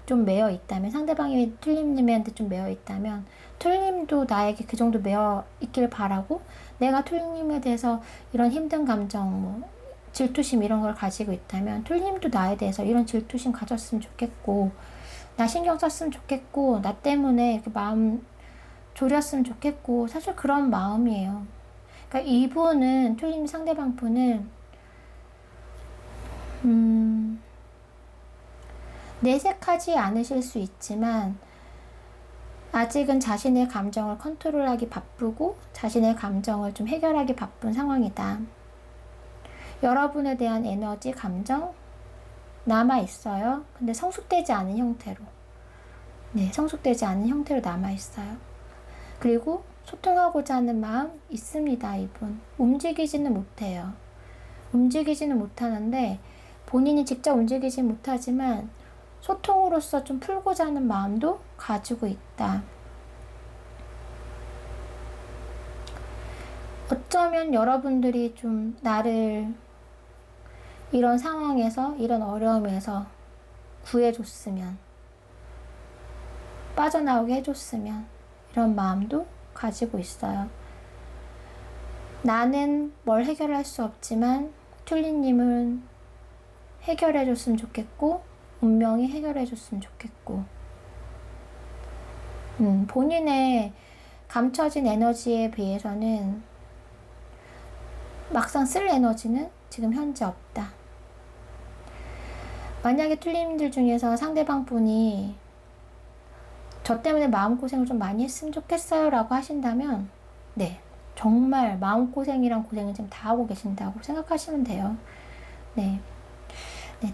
S1: 좀 매여 있다면, 상대방이 툴님한테 좀 매여 있다면 툴님도 나에게 그 정도 매여 있길 바라고, 내가 툴님에 대해서 이런 힘든 감정, 뭐 질투심 이런 걸 가지고 있다면 툴님도 나에 대해서 이런 질투심 가졌으면 좋겠고, 나 신경 썼으면 좋겠고, 나 때문에 그 마음 졸였으면 좋겠고, 사실 그런 마음이에요. 그러니까 이분은, 툴님 상대방 분은 내색하지 않으실 수 있지만 아직은 자신의 감정을 컨트롤하기 바쁘고 자신의 감정을 좀 해결하기 바쁜 상황이다. 여러분에 대한 에너지, 감정 남아있어요. 근데 성숙되지 않은 형태로. 네, 성숙되지 않은 형태로 남아있어요. 그리고 소통하고자 하는 마음 있습니다, 이분. 움직이지는 못해요. 움직이지는 못하는데, 본인이 직접 움직이지 못하지만 소통으로서 좀 풀고자 하는 마음도 가지고 있다. 어쩌면 여러분들이 좀 나를 이런 상황에서, 이런 어려움에서 구해줬으면, 빠져나오게 해줬으면, 이런 마음도 가지고 있어요. 나는 뭘 해결할 수 없지만 툴리님은 해결해줬으면 좋겠고, 운명이 해결해줬으면 좋겠고, 본인의 감춰진 에너지에 비해서는 막상 쓸 에너지는 지금 현재 없다. 만약에 툴리님들 중에서 상대방 분이 저 때문에 마음고생을 좀 많이 했으면 좋겠어요 라고 하신다면, 네, 정말 마음고생이랑 고생을 지금 다 하고 계신다고 생각하시면 돼요. 네,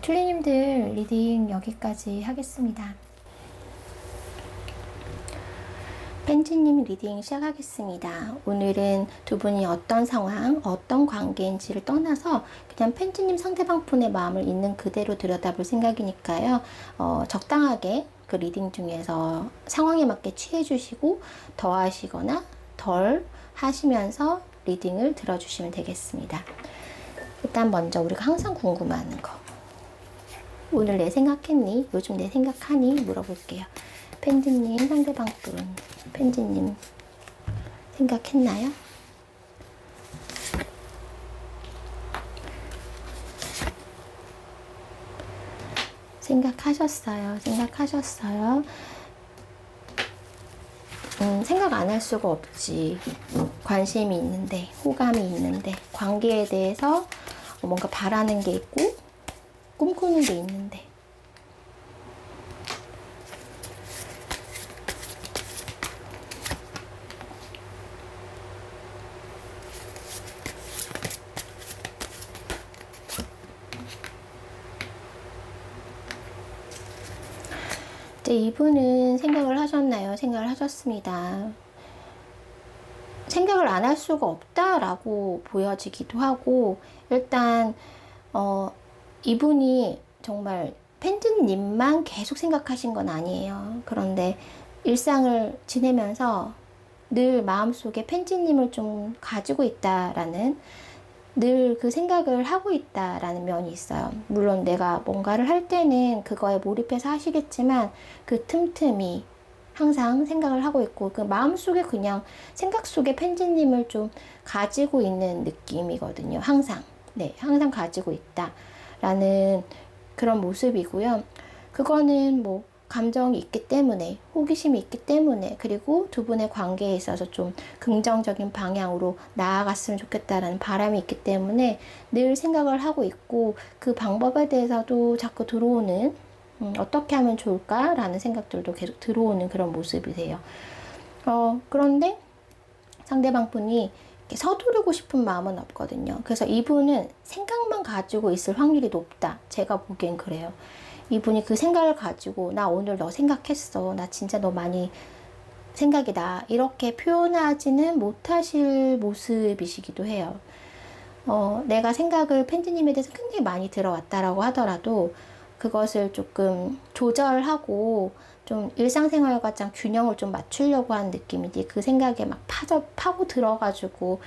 S1: 툴리님들 리딩 여기까지 하겠습니다. 펜지님 리딩 시작하겠습니다. 오늘은 두 분이 어떤 상황, 어떤 관계인지를 떠나서 그냥 펜지님 상대방 분의 마음을 있는 그대로 들여다볼 생각이니까요. 적당하게 그 리딩 중에서 상황에 맞게 취해주시고 더 하시거나 덜 하시면서 리딩을 들어주시면 되겠습니다. 일단 먼저 우리가 항상 궁금해하는 거. 오늘 내 생각했니? 요즘 내 생각하니? 물어볼게요. 펜지님 상대방 분, 펜지님 생각했나요? 생각하셨어요. 생각 안 할 수가 없지. 관심이 있는데, 호감이 있는데, 관계에 대해서 뭔가 바라는 게 있고 꿈꾸는 게 있는데, 이제 이분은 생각을 하셨나요? 생각을 하셨습니다. 생각을 안 할 수가 없다라고 보여지기도 하고, 일단 이분이 정말 펜지님만 계속 생각하신 건 아니에요. 그런데 일상을 지내면서 늘 마음속에 펜지님을 좀 가지고 있다라는, 늘 그 생각을 하고 있다라는 면이 있어요. 물론 내가 뭔가를 할 때는 그거에 몰입해서 하시겠지만 그 틈틈이 항상 생각을 하고 있고, 그 마음속에 그냥 생각 속에 펜지님을 좀 가지고 있는 느낌이거든요. 항상. 네, 항상 가지고 있다라는 그런 모습이고요. 그거는 뭐 감정이 있기 때문에, 호기심이 있기 때문에, 그리고 두 분의 관계에 있어서 좀 긍정적인 방향으로 나아갔으면 좋겠다라는 바람이 있기 때문에 늘 생각을 하고 있고, 그 방법에 대해서도 자꾸 들어오는, 어떻게 하면 좋을까라는 생각들도 계속 들어오는 그런 모습이세요. 그런데 상대방 분이 서두르고 싶은 마음은 없거든요. 그래서 이분은 생각만 가지고 있을 확률이 높다. 제가 보기엔 그래요. 이분이 그 생각을 가지고 나 오늘 너 생각했어. 나 진짜 너 많이 생각이 나. 이렇게 표현하지는 못하실 모습이시기도 해요. 내가 생각을 펜지님에 대해서 굉장히 많이 들어왔다라고 하더라도 그것을 조금 조절하고 좀 일상생활과 좀 균형을 좀 맞추려고 하는 느낌이지, 그 생각에 막 파고 들어가지고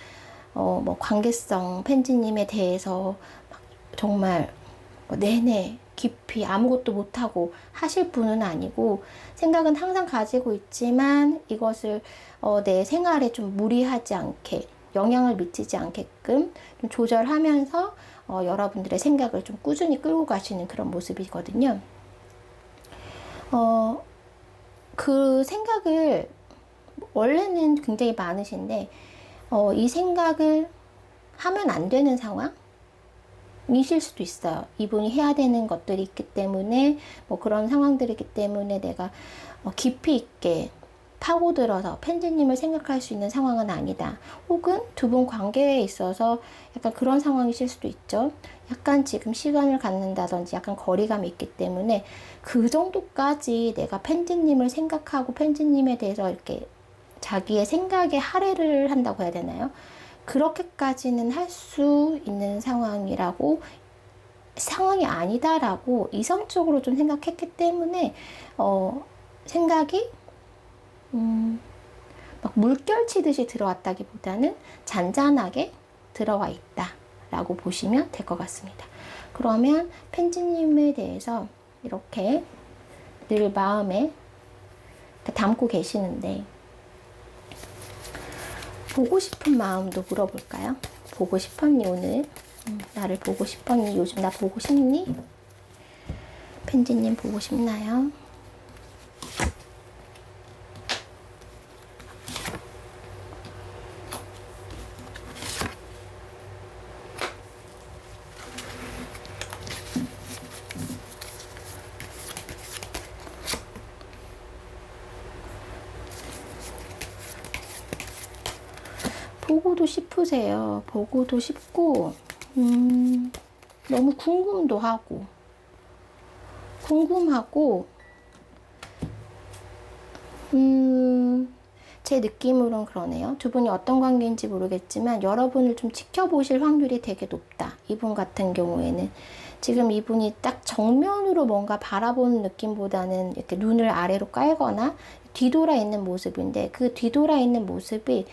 S1: 뭐 관계성 펜지님에 대해서 막 정말 내내 깊이 아무것도 못하고 하실 분은 아니고, 생각은 항상 가지고 있지만 이것을 내 생활에 좀 무리하지 않게, 영향을 미치지 않게끔 좀 조절하면서 여러분들의 생각을 좀 꾸준히 끌고 가시는 그런 모습이거든요. 그 생각을 원래는 굉장히 많으신데 이 생각을 하면 안 되는 상황이실 수도 있어요. 이분이 해야 되는 것들이 있기 때문에, 뭐 그런 상황들이기 때문에 내가 깊이 있게 파고들어서 펜지님을 생각할 수 있는 상황은 아니다. 혹은 두 분 관계에 있어서 약간 그런 상황이실 수도 있죠. 약간 지금 시간을 갖는다든지 약간 거리감이 있기 때문에 그 정도까지 내가 펜지님을 생각하고 펜지님에 대해서 이렇게 자기의 생각에 할애를 한다고 해야 되나요? 그렇게까지는 할 수 있는 상황이 아니다라고 이성적으로 좀 생각했기 때문에 생각이 막 물결치듯이 들어왔다기보다는 잔잔하게 들어와 있다라고 보시면 될 것 같습니다. 그러면 펜지님에 대해서 이렇게 늘 마음에 담고 계시는데, 보고 싶은 마음도 물어볼까요? 보고 싶었니 오늘? 나를 보고 싶었니? 요즘 나 보고 싶니? 펜지님 보고 싶나요? 보고도 싶으세요. 보고도 싶고, 너무 궁금하고, 제 느낌으로는 그러네요. 두 분이 어떤 관계인지 모르겠지만 여러분을 좀 지켜보실 확률이 되게 높다. 이분 같은 경우에는. 지금 이분이 딱 정면으로 뭔가 바라보는 느낌보다는 이렇게 눈을 아래로 깔거나 뒤돌아 있는 모습인데, 그 뒤돌아 있는 모습이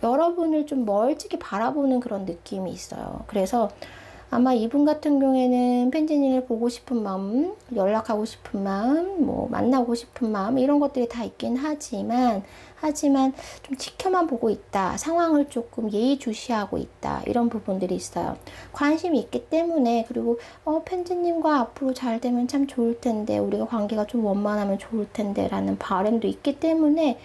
S1: 여러분을 좀 멀찍이 바라보는 그런 느낌이 있어요. 그래서 아마 이분 같은 경우에는 펜지님을 보고 싶은 마음, 연락하고 싶은 마음, 뭐 만나고 싶은 마음, 이런 것들이 다 있긴 하지만 좀 지켜만 보고 있다. 상황을 조금 예의주시하고 있다. 이런 부분들이 있어요. 관심이 있기 때문에, 그리고 펜지님과 앞으로 잘 되면 참 좋을 텐데, 우리가 관계가 좀 원만하면 좋을 텐데 라는 바람도 있기 때문에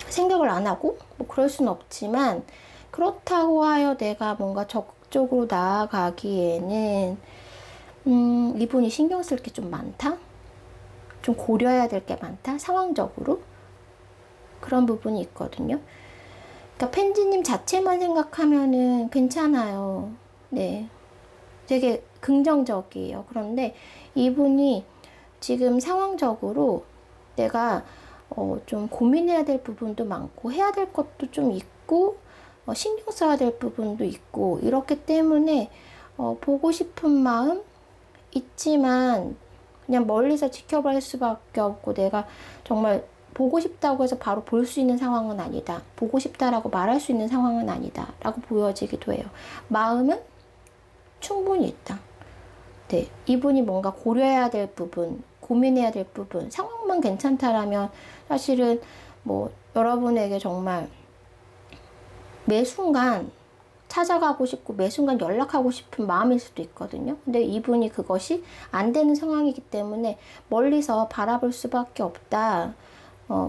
S1: 생각을 안 하고 뭐 그럴 수는 없지만, 그렇다고 하여 내가 뭔가 적극적으로 나아가기에는 이분이 신경 쓸 게 좀 많다? 좀 고려해야 될 게 많다? 상황적으로? 그런 부분이 있거든요. 그러니까 펜지님 자체만 생각하면은 괜찮아요. 네. 되게 긍정적이에요. 그런데 이분이 지금 상황적으로 내가 좀 고민해야 될 부분도 많고 해야 될 것도 좀 있고 신경 써야 될 부분도 있고, 이렇기 때문에 보고 싶은 마음 있지만 그냥 멀리서 지켜볼 수밖에 없고, 내가 정말 보고 싶다고 해서 바로 볼 수 있는 상황은 아니다. 보고 싶다라고 말할 수 있는 상황은 아니다. 라고 보여지기도 해요. 마음은 충분히 있다. 네, 이분이 뭔가 고려해야 될 부분, 고민해야 될 부분, 상황만 괜찮다라면 사실은 뭐 여러분에게 정말 매 순간 찾아가고 싶고 매 순간 연락하고 싶은 마음일 수도 있거든요. 근데 이분이 그것이 안 되는 상황이기 때문에 멀리서 바라볼 수밖에 없다.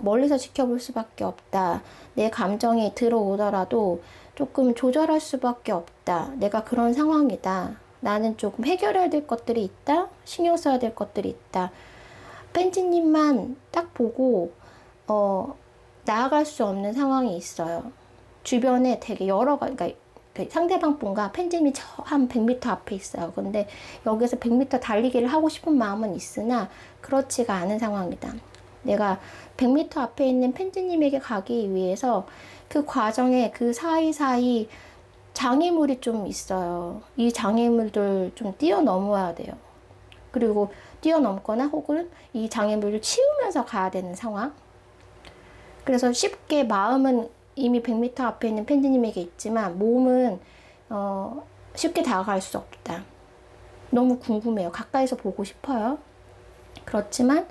S1: 멀리서 지켜볼 수밖에 없다. 내 감정이 들어오더라도 조금 조절할 수밖에 없다. 내가 그런 상황이다. 나는 조금 해결해야 될 것들이 있다. 신경 써야 될 것들이 있다. 펜지님만 딱 보고 나아갈 수 없는 상황이 있어요. 주변에 되게 그러니까 상대방 분과 펜지님이 저 한 100m 앞에 있어요. 근데 여기서 100m 달리기를 하고 싶은 마음은 있으나 그렇지가 않은 상황이다. 내가 100m 앞에 있는 펜지님에게 가기 위해서 그 과정에 그 사이사이 장애물이 좀 있어요. 이 장애물들 좀 뛰어넘어야 돼요. 그리고 뛰어넘거나 혹은 이 장애물을 치우면서 가야 되는 상황. 그래서 쉽게 마음은 이미 100m 앞에 있는 펜지님에게 있지만 몸은 쉽게 다가갈 수 없다. 너무 궁금해요. 가까이서 보고 싶어요. 그렇지만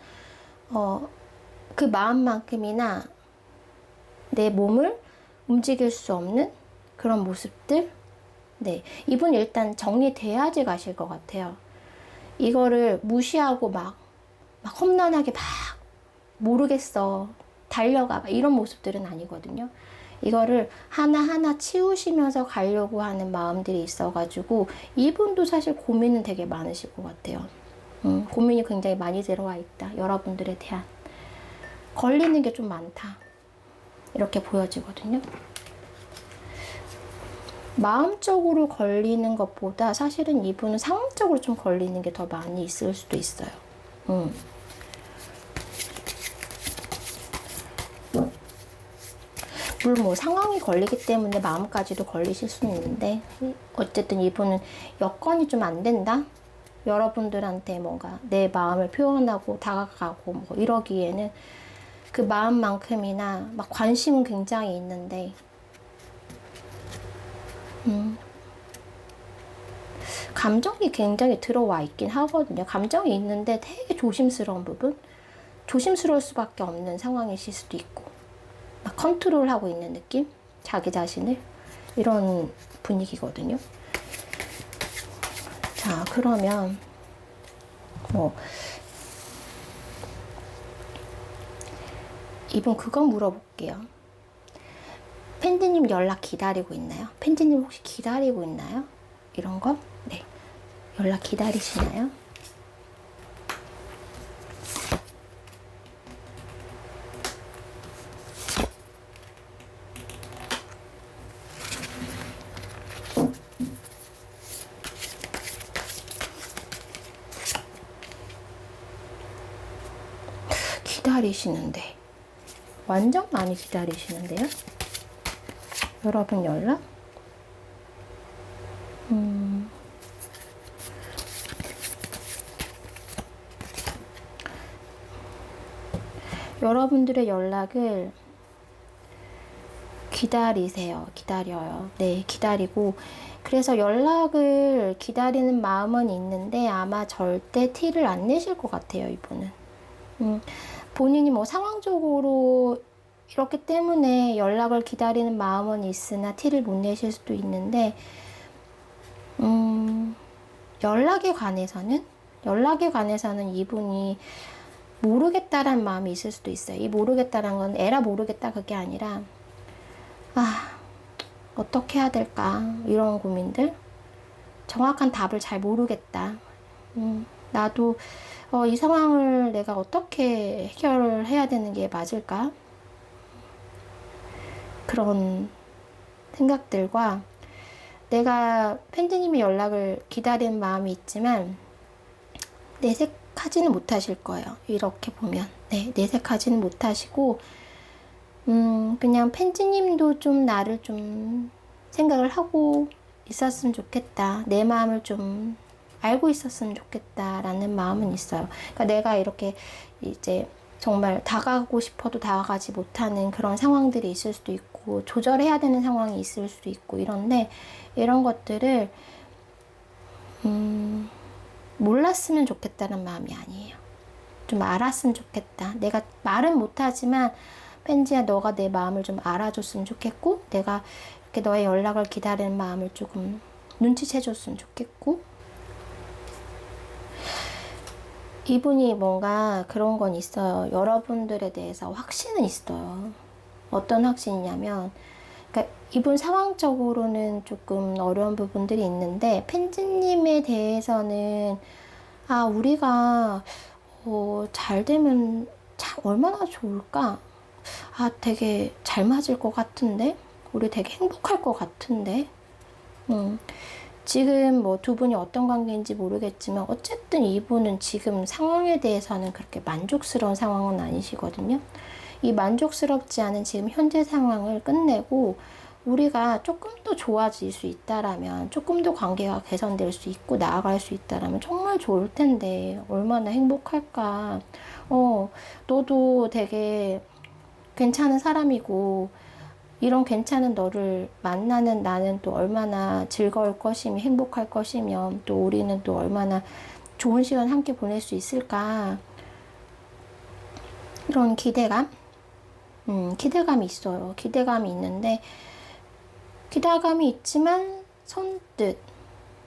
S1: 그 마음만큼이나 내 몸을 움직일 수 없는 그런 모습들. 네, 이분 일단 정리돼야지 가실 것 같아요. 이거를 무시하고 막 험난하게 막 모르겠어 달려가 막 이런 모습들은 아니거든요. 이거를 하나하나 치우시면서 가려고 하는 마음들이 있어가지고 이분도 사실 고민은 되게 많으실 것 같아요. 고민이 굉장히 많이 들어와 있다. 여러분들에 대한 걸리는 게 좀 많다. 이렇게 보여지거든요. 마음적으로 걸리는 것보다 사실은 이분은 상황적으로 좀 걸리는 게 더 많이 있을 수도 있어요. 물론 뭐 상황이 걸리기 때문에 마음까지도 걸리실 수는 있는데 어쨌든 이분은 여건이 좀 안 된다? 여러분들한테 뭔가 내 마음을 표현하고 다가가고 뭐 이러기에는 그 마음만큼이나 막 관심은 굉장히 있는데 감정이 굉장히 들어와 있긴 하거든요. 감정이 있는데 되게 조심스러운 부분? 조심스러울 수밖에 없는 상황이실 수도 있고 막 컨트롤하고 있는 느낌? 자기 자신을? 이런 분위기거든요. 자, 그러면 뭐 이분 그거 물어볼게요. 팬디님 연락 기다리고 있나요? 팬디님 혹시 기다리고 있나요? 이런 거? 네. 연락 기다리시나요? 기다리시는데 완전 많이 기다리시는데요? 여러분 연락? 여러분들의 연락을 기다리세요. 기다려요. 네, 기다리고 그래서 연락을 기다리는 마음은 있는데 아마 절대 티를 안 내실 것 같아요, 이분은. 본인이 뭐 상황적으로 이렇기 때문에 연락을 기다리는 마음은 있으나 티를 못 내실 수도 있는데 연락에 관해서는 이분이 모르겠다라는 마음이 있을 수도 있어요. 이 모르겠다라는 건 에라 모르겠다 그게 아니라 어떻게 해야 될까 이런 고민들, 정확한 답을 잘 모르겠다. 나도 이 상황을 내가 어떻게 해결해야 되는 게 맞을까? 그런 생각들과 내가 팬디님의 연락을 기다리는 마음이 있지만 내색하지는 못하실 거예요. 이렇게 보면. 네, 내색하지는 못하시고 그냥 팬지님도 좀 나를 좀 생각을 하고 있었으면 좋겠다. 내 마음을 좀 알고 있었으면 좋겠다. 라는 마음은 있어요. 그러니까 내가 이렇게 이제 정말 다가가고 싶어도 다가가지 못하는 그런 상황들이 있을 수도 있고, 조절해야 되는 상황이 있을 수도 있고, 이런데, 이런 것들을, 몰랐으면 좋겠다는 마음이 아니에요. 좀 알았으면 좋겠다. 내가 말은 못하지만, 펜지야, 너가 내 마음을 좀 알아줬으면 좋겠고, 내가 이렇게 너의 연락을 기다리는 마음을 조금 눈치채줬으면 좋겠고, 이분이 뭔가 그런 건 있어요. 여러분들에 대해서 확신은 있어요. 어떤 확신이냐면, 그러니까 이분 상황적으로는 조금 어려운 부분들이 있는데, 펜지님에 대해서는, 우리가, 잘 되면 참 얼마나 좋을까? 되게 잘 맞을 것 같은데? 우리 되게 행복할 것 같은데? 지금 뭐 두 분이 어떤 관계인지 모르겠지만 어쨌든 이분은 지금 상황에 대해서는 그렇게 만족스러운 상황은 아니시거든요. 이 만족스럽지 않은 지금 현재 상황을 끝내고 우리가 조금 더 좋아질 수 있다라면, 조금 더 관계가 개선될 수 있고 나아갈 수 있다라면 정말 좋을 텐데 얼마나 행복할까. 너도 되게 괜찮은 사람이고 이런 괜찮은 너를 만나는 나는 또 얼마나 즐거울 것이며 행복할 것이며 또 우리는 또 얼마나 좋은 시간 함께 보낼 수 있을까. 이런 기대감이 있어요. 기대감이 있는데, 기대감이 있지만 선뜻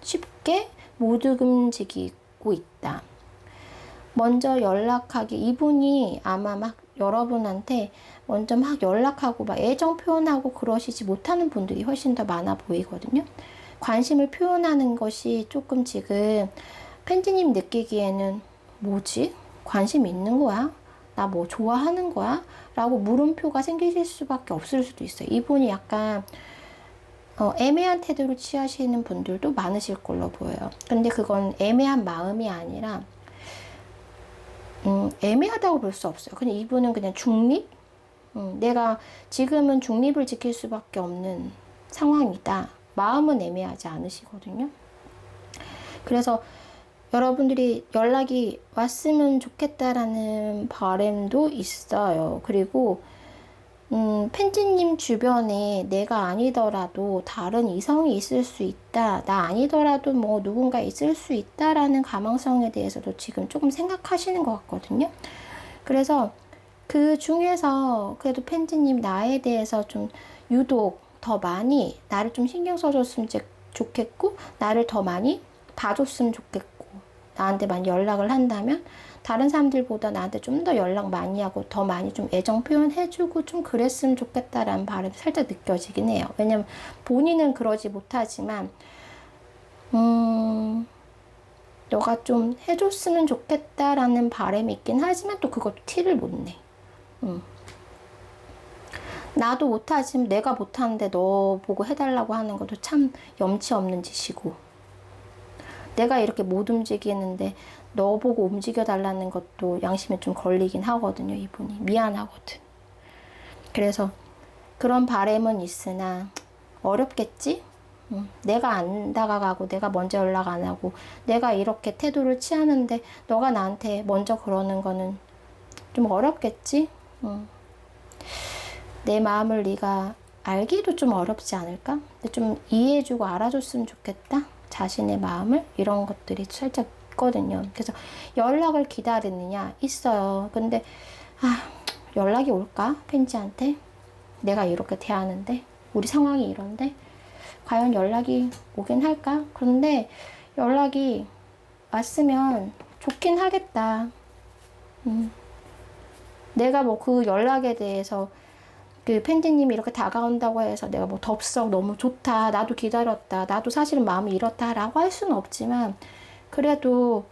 S1: 쉽게 못 움직이고 있다. 먼저 연락하기, 이분이 아마 막 여러분한테 먼저 막 연락하고 막 애정 표현하고 그러시지 못하는 분들이 훨씬 더 많아 보이거든요. 관심을 표현하는 것이 조금 지금 팬지님 느끼기에는 뭐지? 관심 있는 거야? 나 뭐 좋아하는 거야? 라고 물음표가 생기실 수밖에 없을 수도 있어요. 이분이 약간 애매한 태도를 취하시는 분들도 많으실 걸로 보여요. 근데 그건 애매한 마음이 아니라 애매하다고 볼 수 없어요. 그냥 이분은 그냥 중립? 내가 지금은 중립을 지킬 수밖에 없는 상황이다. 마음은 애매하지 않으시거든요. 그래서 여러분들이 연락이 왔으면 좋겠다라는 바람도 있어요. 그리고 팬지님 주변에 내가 아니더라도 다른 이성이 있을 수 있다. 나 아니더라도 뭐 누군가 있을 수 있다라는 가망성에 대해서도 지금 조금 생각하시는 것 같거든요. 그래서 그 중에서 그래도 팬지님 나에 대해서 좀 유독 더 많이 나를 좀 신경 써줬으면 좋겠고, 나를 더 많이 봐줬으면 좋겠고, 나한테 많이 연락을 한다면 다른 사람들보다 나한테 좀 더 연락 많이 하고 더 많이 좀 애정 표현해주고 좀 그랬으면 좋겠다라는 바람이 살짝 느껴지긴 해요. 왜냐면 본인은 그러지 못하지만 너가 좀 해줬으면 좋겠다라는 바람이 있긴 하지만 또 그것도 티를 못 내. 나도 못하지만 내가 못하는데 너 보고 해달라고 하는 것도 참 염치 없는 짓이고, 내가 이렇게 못 움직이는데 너 보고 움직여달라는 것도 양심에 좀 걸리긴 하거든요. 이분이 미안하거든. 그래서 그런 바람은 있으나 어렵겠지? 내가 안 다가가고 내가 먼저 연락 안 하고 내가 이렇게 태도를 취하는데 너가 나한테 먼저 그러는 거는 좀 어렵겠지? 내 마음을 네가 알기도 좀 어렵지 않을까? 근데 좀 이해해주고 알아줬으면 좋겠다. 자신의 마음을, 이런 것들이 살짝 있거든요. 그래서 연락을 기다리느냐? 있어요. 근데 연락이 올까? 팬지한테? 내가 이렇게 대하는데? 우리 상황이 이런데? 과연 연락이 오긴 할까? 그런데 연락이 왔으면 좋긴 하겠다. 내가 뭐 그 연락에 대해서 그 팬지님이 이렇게 다가온다고 해서 내가 뭐 덥석 너무 좋다, 나도 기다렸다, 나도 사실은 마음이 이렇다라고 할 수는 없지만, 그래도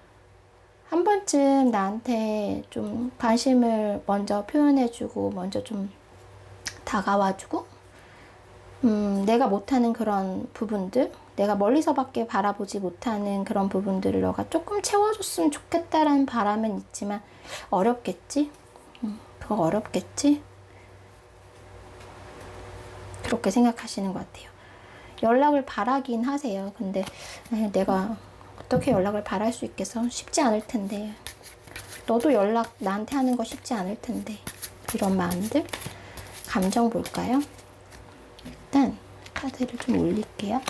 S1: 한 번쯤 나한테 좀 관심을 먼저 표현해주고 먼저 좀 다가와주고, 내가 못하는 그런 부분들, 내가 멀리서밖에 바라보지 못하는 그런 부분들을 너가 조금 채워줬으면 좋겠다라는 바람은 있지만 어렵겠지? 그거 어렵겠지? 그렇게 생각하시는 것 같아요. 연락을 바라긴 하세요. 근데 내가 어떻게 연락을 바랄 수 있겠어? 쉽지 않을 텐데. 너도 연락 나한테 하는 거 쉽지 않을 텐데. 이런 마음들, 감정 볼까요? 일단 카드를 좀 올릴게요.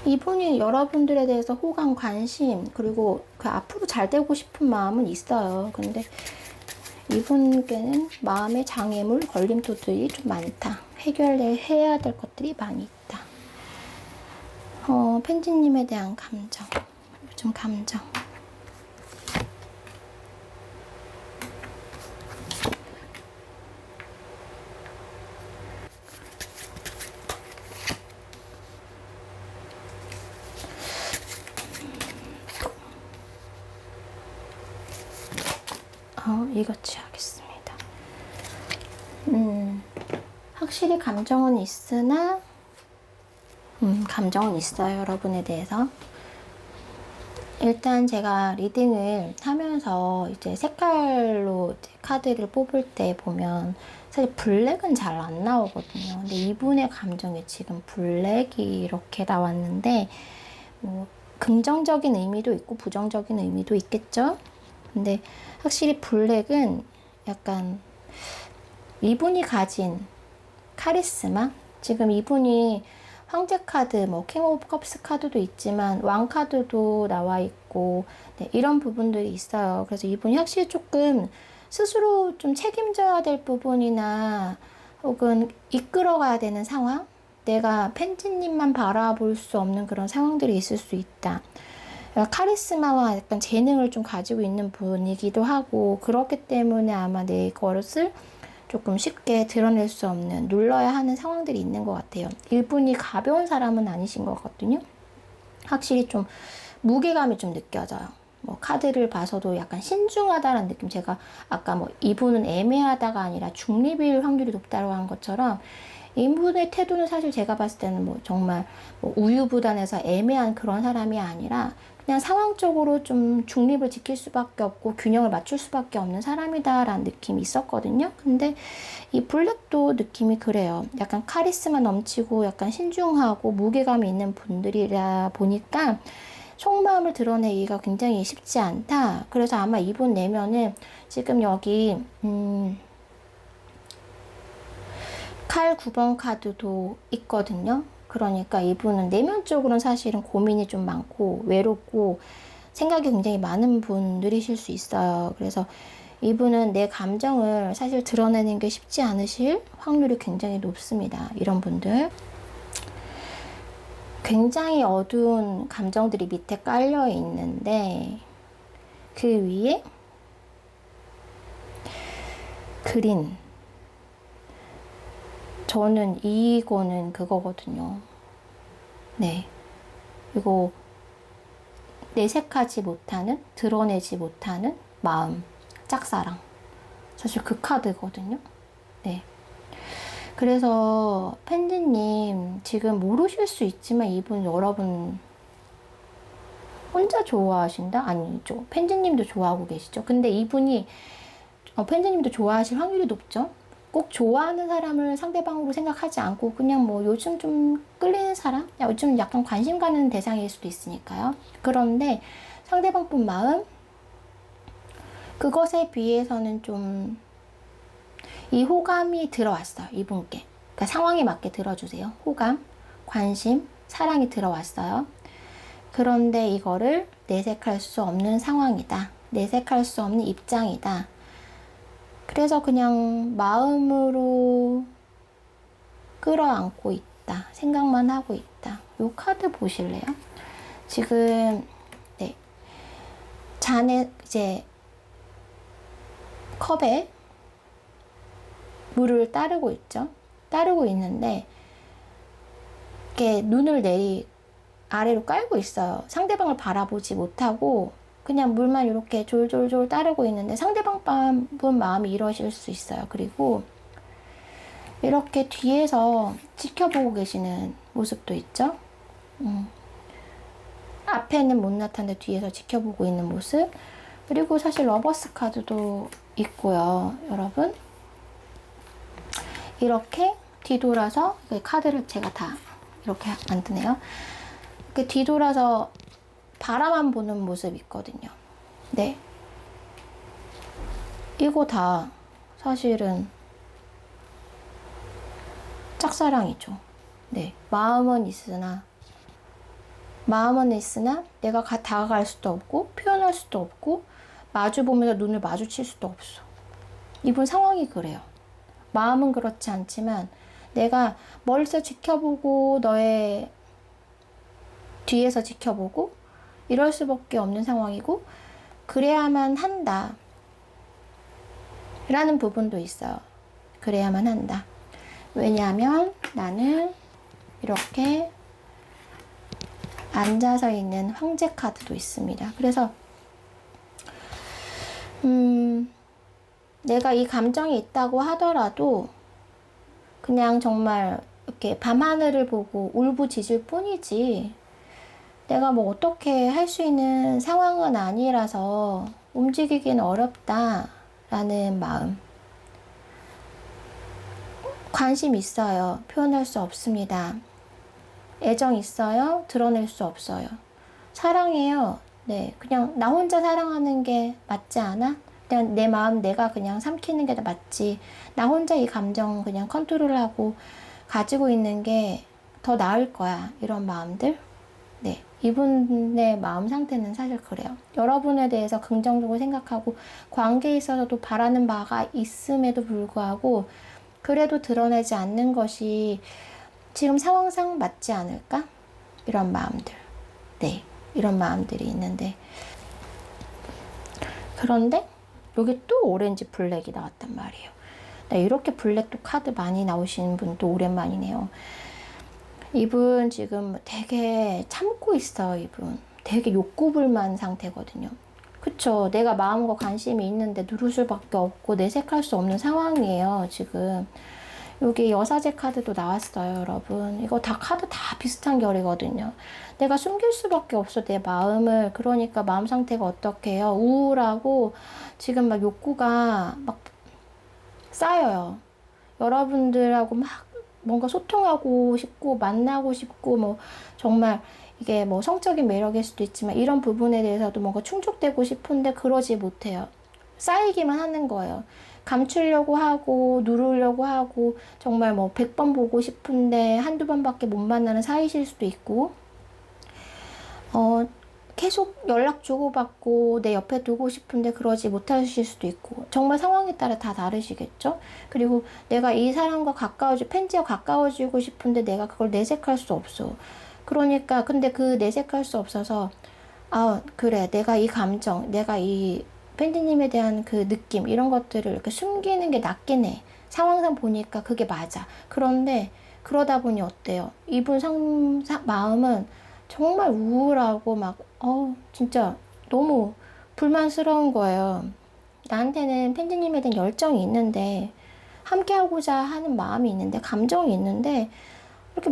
S1: 이분이 여러분들에 대해서 호감, 관심, 그리고 그 앞으로 잘 되고 싶은 마음은 있어요. 근데 이분께는 마음의 장애물, 걸림돌들이 좀 많다. 해결해야 될 것들이 많이 있다. 팬지님에 대한 감정, 요즘 감정. 이거 취하겠습니다. 확실히 감정은 있으나, 감정은 있어요, 여러분에 대해서. 일단 제가 리딩을 하면서 이제 색깔로 이제 카드를 뽑을 때 보면 사실 블랙은 잘 안 나오거든요. 근데 이분의 감정에 지금 블랙이 이렇게 나왔는데, 뭐 긍정적인 의미도 있고 부정적인 의미도 있겠죠? 근데 확실히 블랙은 약간 이분이 가진 카리스마, 지금 이분이 황제 카드, 뭐 킹 오브 컵스 카드도 있지만 왕 카드도 나와 있고, 네, 이런 부분들이 있어요. 그래서 이분이 확실히 조금 스스로 좀 책임져야 될 부분이나 혹은 이끌어가야 되는 상황, 내가 펜지님만 바라볼 수 없는 그런 상황들이 있을 수 있다. 카리스마와 약간 재능을 좀 가지고 있는 분이기도 하고, 그렇기 때문에 아마 내 것을 조금 쉽게 드러낼 수 없는, 눌러야 하는 상황들이 있는 것 같아요. 이분이 가벼운 사람은 아니신 것 같거든요. 확실히 좀 무게감이 좀 느껴져요. 뭐 카드를 봐서도 약간 신중하다라는 느낌. 제가 아까 뭐 이분은 애매하다가 아니라 중립일 확률이 높다고 한 것처럼, 이분의 태도는 사실 제가 봤을 때는 뭐 정말 뭐 우유부단해서 애매한 그런 사람이 아니라 그냥 상황적으로 좀 중립을 지킬 수밖에 없고 균형을 맞출 수밖에 없는 사람이다라는 느낌이 있었거든요. 근데 이 블랙도 느낌이 그래요. 약간 카리스마 넘치고 약간 신중하고 무게감이 있는 분들이라 보니까 속마음을 드러내기가 굉장히 쉽지 않다. 그래서 아마 이분 내면은 지금 여기 칼 9번 카드도 있거든요. 그러니까 이분은 내면적으로는 사실은 고민이 좀 많고 외롭고 생각이 굉장히 많은 분들이실 수 있어요. 그래서 이분은 내 감정을 사실 드러내는 게 쉽지 않으실 확률이 굉장히 높습니다. 이런 분들. 굉장히 어두운 감정들이 밑에 깔려 있는데 그 위에 그린, 저는 이거는 그거거든요. 네. 이거 내색하지 못하는, 드러내지 못하는 마음, 짝사랑. 사실 그 카드거든요. 네. 그래서 펜지님 지금 모르실 수 있지만 이분 여러분 혼자 좋아하신다? 아니죠. 펜지님도 좋아하고 계시죠. 근데 이분이 펜지님도 좋아하실 확률이 높죠. 꼭 좋아하는 사람을 상대방으로 생각하지 않고 그냥 뭐 요즘 좀 끌리는 사람? 요즘 약간 관심 가는 대상일 수도 있으니까요. 그런데 상대방뿐 마음? 그것에 비해서는 좀 이 호감이 들어왔어요. 이분께. 그러니까 상황에 맞게 들어주세요. 호감, 관심, 사랑이 들어왔어요. 그런데 이거를 내색할 수 없는 상황이다. 내색할 수 없는 입장이다. 그래서 그냥 마음으로 끌어안고 있다. 생각만 하고 있다. 요 카드 보실래요? 지금 네, 잔에 이제 컵에 물을 따르고 있죠. 따르고 있는데 이렇게 눈을 아래로 깔고 있어요. 상대방을 바라보지 못하고 그냥 물만 이렇게 졸졸졸 따르고 있는데 상대방 분 마음이 이러실 수 있어요. 그리고 이렇게 뒤에서 지켜보고 계시는 모습도 있죠. 앞에는 못 나타나는데 뒤에서 지켜보고 있는 모습. 그리고 사실 러버스 카드도 있고요. 여러분 이렇게 뒤돌아서 카드를 제가 다 이렇게 만드네요. 이렇게 뒤돌아서 바라만 보는 모습이 있거든요. 네. 이거 다 사실은 짝사랑이죠. 네. 마음은 있으나 내가 다가갈 수도 없고 표현할 수도 없고 마주보면서 눈을 마주칠 수도 없어. 이분 상황이 그래요. 마음은 그렇지 않지만 내가 멀리서 지켜보고 너의 뒤에서 지켜보고 이럴 수밖에 없는 상황이고 그래야만 한다 라는 부분도 있어요. 그래야만 한다. 왜냐하면 나는 이렇게 앉아서 있는 황제 카드도 있습니다. 그래서 내가 이 감정이 있다고 하더라도 그냥 정말 이렇게 밤하늘을 보고 울부짖을 뿐이지 내가 뭐 어떻게 할 수 있는 상황은 아니라서 움직이기는 어렵다라는 마음. 관심 있어요. 표현할 수 없습니다. 애정 있어요. 드러낼 수 없어요. 사랑해요. 네, 그냥 나 혼자 사랑하는 게 맞지 않아? 그냥 내 마음 내가 그냥 삼키는 게 더 맞지. 나 혼자 이 감정 그냥 컨트롤하고 가지고 있는 게 더 나을 거야. 이런 마음들. 네. 이분의 마음 상태는 사실 그래요. 여러분에 대해서 긍정적으로 생각하고 관계에 있어서도 바라는 바가 있음에도 불구하고 그래도 드러내지 않는 것이 지금 상황상 맞지 않을까? 이런 마음들. 네. 이런 마음들이 있는데 그런데 여기 또 오렌지 블랙이 나왔단 말이에요. 네, 이렇게 블랙도 카드 많이 나오시는 분도 오랜만이네요. 이분 지금 되게 참고 있어요. 이분 되게 욕구불만 상태거든요. 그쵸? 내가 마음과 관심이 있는데 누를 수밖에 없고 내색할 수 없는 상황이에요. 지금 여기 여사제 카드도 나왔어요. 여러분 이거 다 카드 다 비슷한 결이거든요. 내가 숨길 수밖에 없어 내 마음을. 그러니까 마음 상태가 어떻게 해요? 우울하고 지금 막 욕구가 막 쌓여요. 여러분들하고 막 뭔가 소통하고 싶고 만나고 싶고 뭐 정말 이게 뭐 성적인 매력일 수도 있지만 이런 부분에 대해서도 뭔가 충족되고 싶은데 그러지 못해요. 쌓이기만 하는 거예요. 감추려고 하고 누르려고 하고 정말 뭐 100번 보고 싶은데 한두 번밖에 못 만나는 사이실 수도 있고 계속 연락 주고받고 내 옆에 두고 싶은데 그러지 못하실 수도 있고 정말 상황에 따라 다 다르시겠죠. 그리고 내가 이 사람과 팬지와 가까워지고 싶은데 내가 그걸 내색할 수 없어. 그러니까 근데 그 내색할 수 없어서 아 그래 내가 이 감정 내가 이 팬지님에 대한 그 느낌 이런 것들을 이렇게 숨기는 게 낫긴 해. 상황상 보니까 그게 맞아. 그런데 그러다 보니 어때요? 이분 마음은 정말 우울하고 막 진짜 너무 불만스러운 거예요. 나한테는 팬지님에 대한 열정이 있는데 함께하고자 하는 마음이 있는데 감정이 있는데 이렇게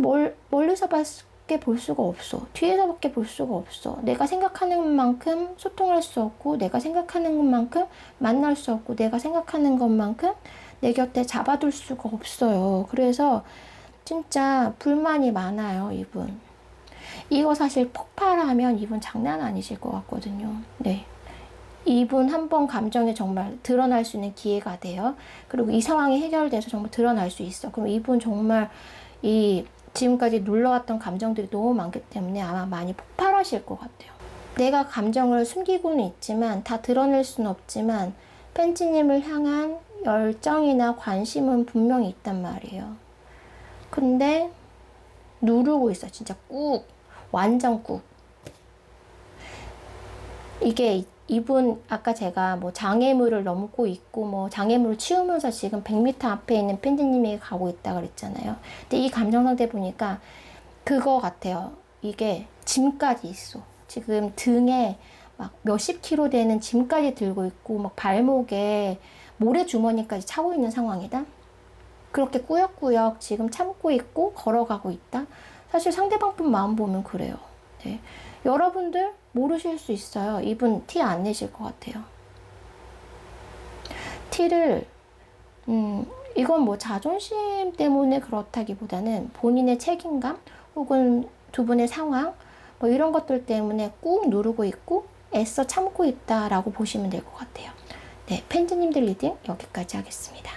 S1: 멀리서밖에 볼 수가 없어. 뒤에서밖에 볼 수가 없어. 내가 생각하는 만큼 소통할 수 없고 내가 생각하는 것만큼 만날 수 없고 내가 생각하는 것만큼 내 곁에 잡아둘 수가 없어요. 그래서 진짜 불만이 많아요. 이분. 이거 사실 폭발하면 이분 장난 아니실 것 같거든요. 네. 이분 한 번 감정이 정말 드러날 수 있는 기회가 돼요. 그리고 이 상황이 해결돼서 정말 드러날 수 있어. 그럼 이분 정말 지금까지 눌러왔던 감정들이 너무 많기 때문에 아마 많이 폭발하실 것 같아요. 내가 감정을 숨기고는 있지만 다 드러낼 수는 없지만 팬지님을 향한 열정이나 관심은 분명히 있단 말이에요. 근데 누르고 있어. 진짜 꾹. 완전 꾹. 이게 이분 아까 제가 뭐 장애물을 넘고 있고 뭐 장애물을 치우면서 지금 100m 앞에 있는 팬지님에게 가고 있다 그랬잖아요. 근데 이 감정 상태 보니까 그거 같아요. 이게 짐까지 있어. 지금 등에 막 몇십 킬로 되는 짐까지 들고 있고 막 발목에 모래주머니까지 차고 있는 상황이다. 그렇게 꾸역꾸역 지금 참고 있고 걸어가고 있다. 사실 상대방 분 마음 보면 그래요. 네. 여러분들 모르실 수 있어요. 이분 티 안 내실 것 같아요. 티를 이건 뭐 자존심 때문에 그렇다기보다는 본인의 책임감 혹은 두 분의 상황 뭐 이런 것들 때문에 꾹 누르고 있고 애써 참고 있다라고 보시면 될 것 같아요. 네, 팬지님들 리딩 여기까지 하겠습니다.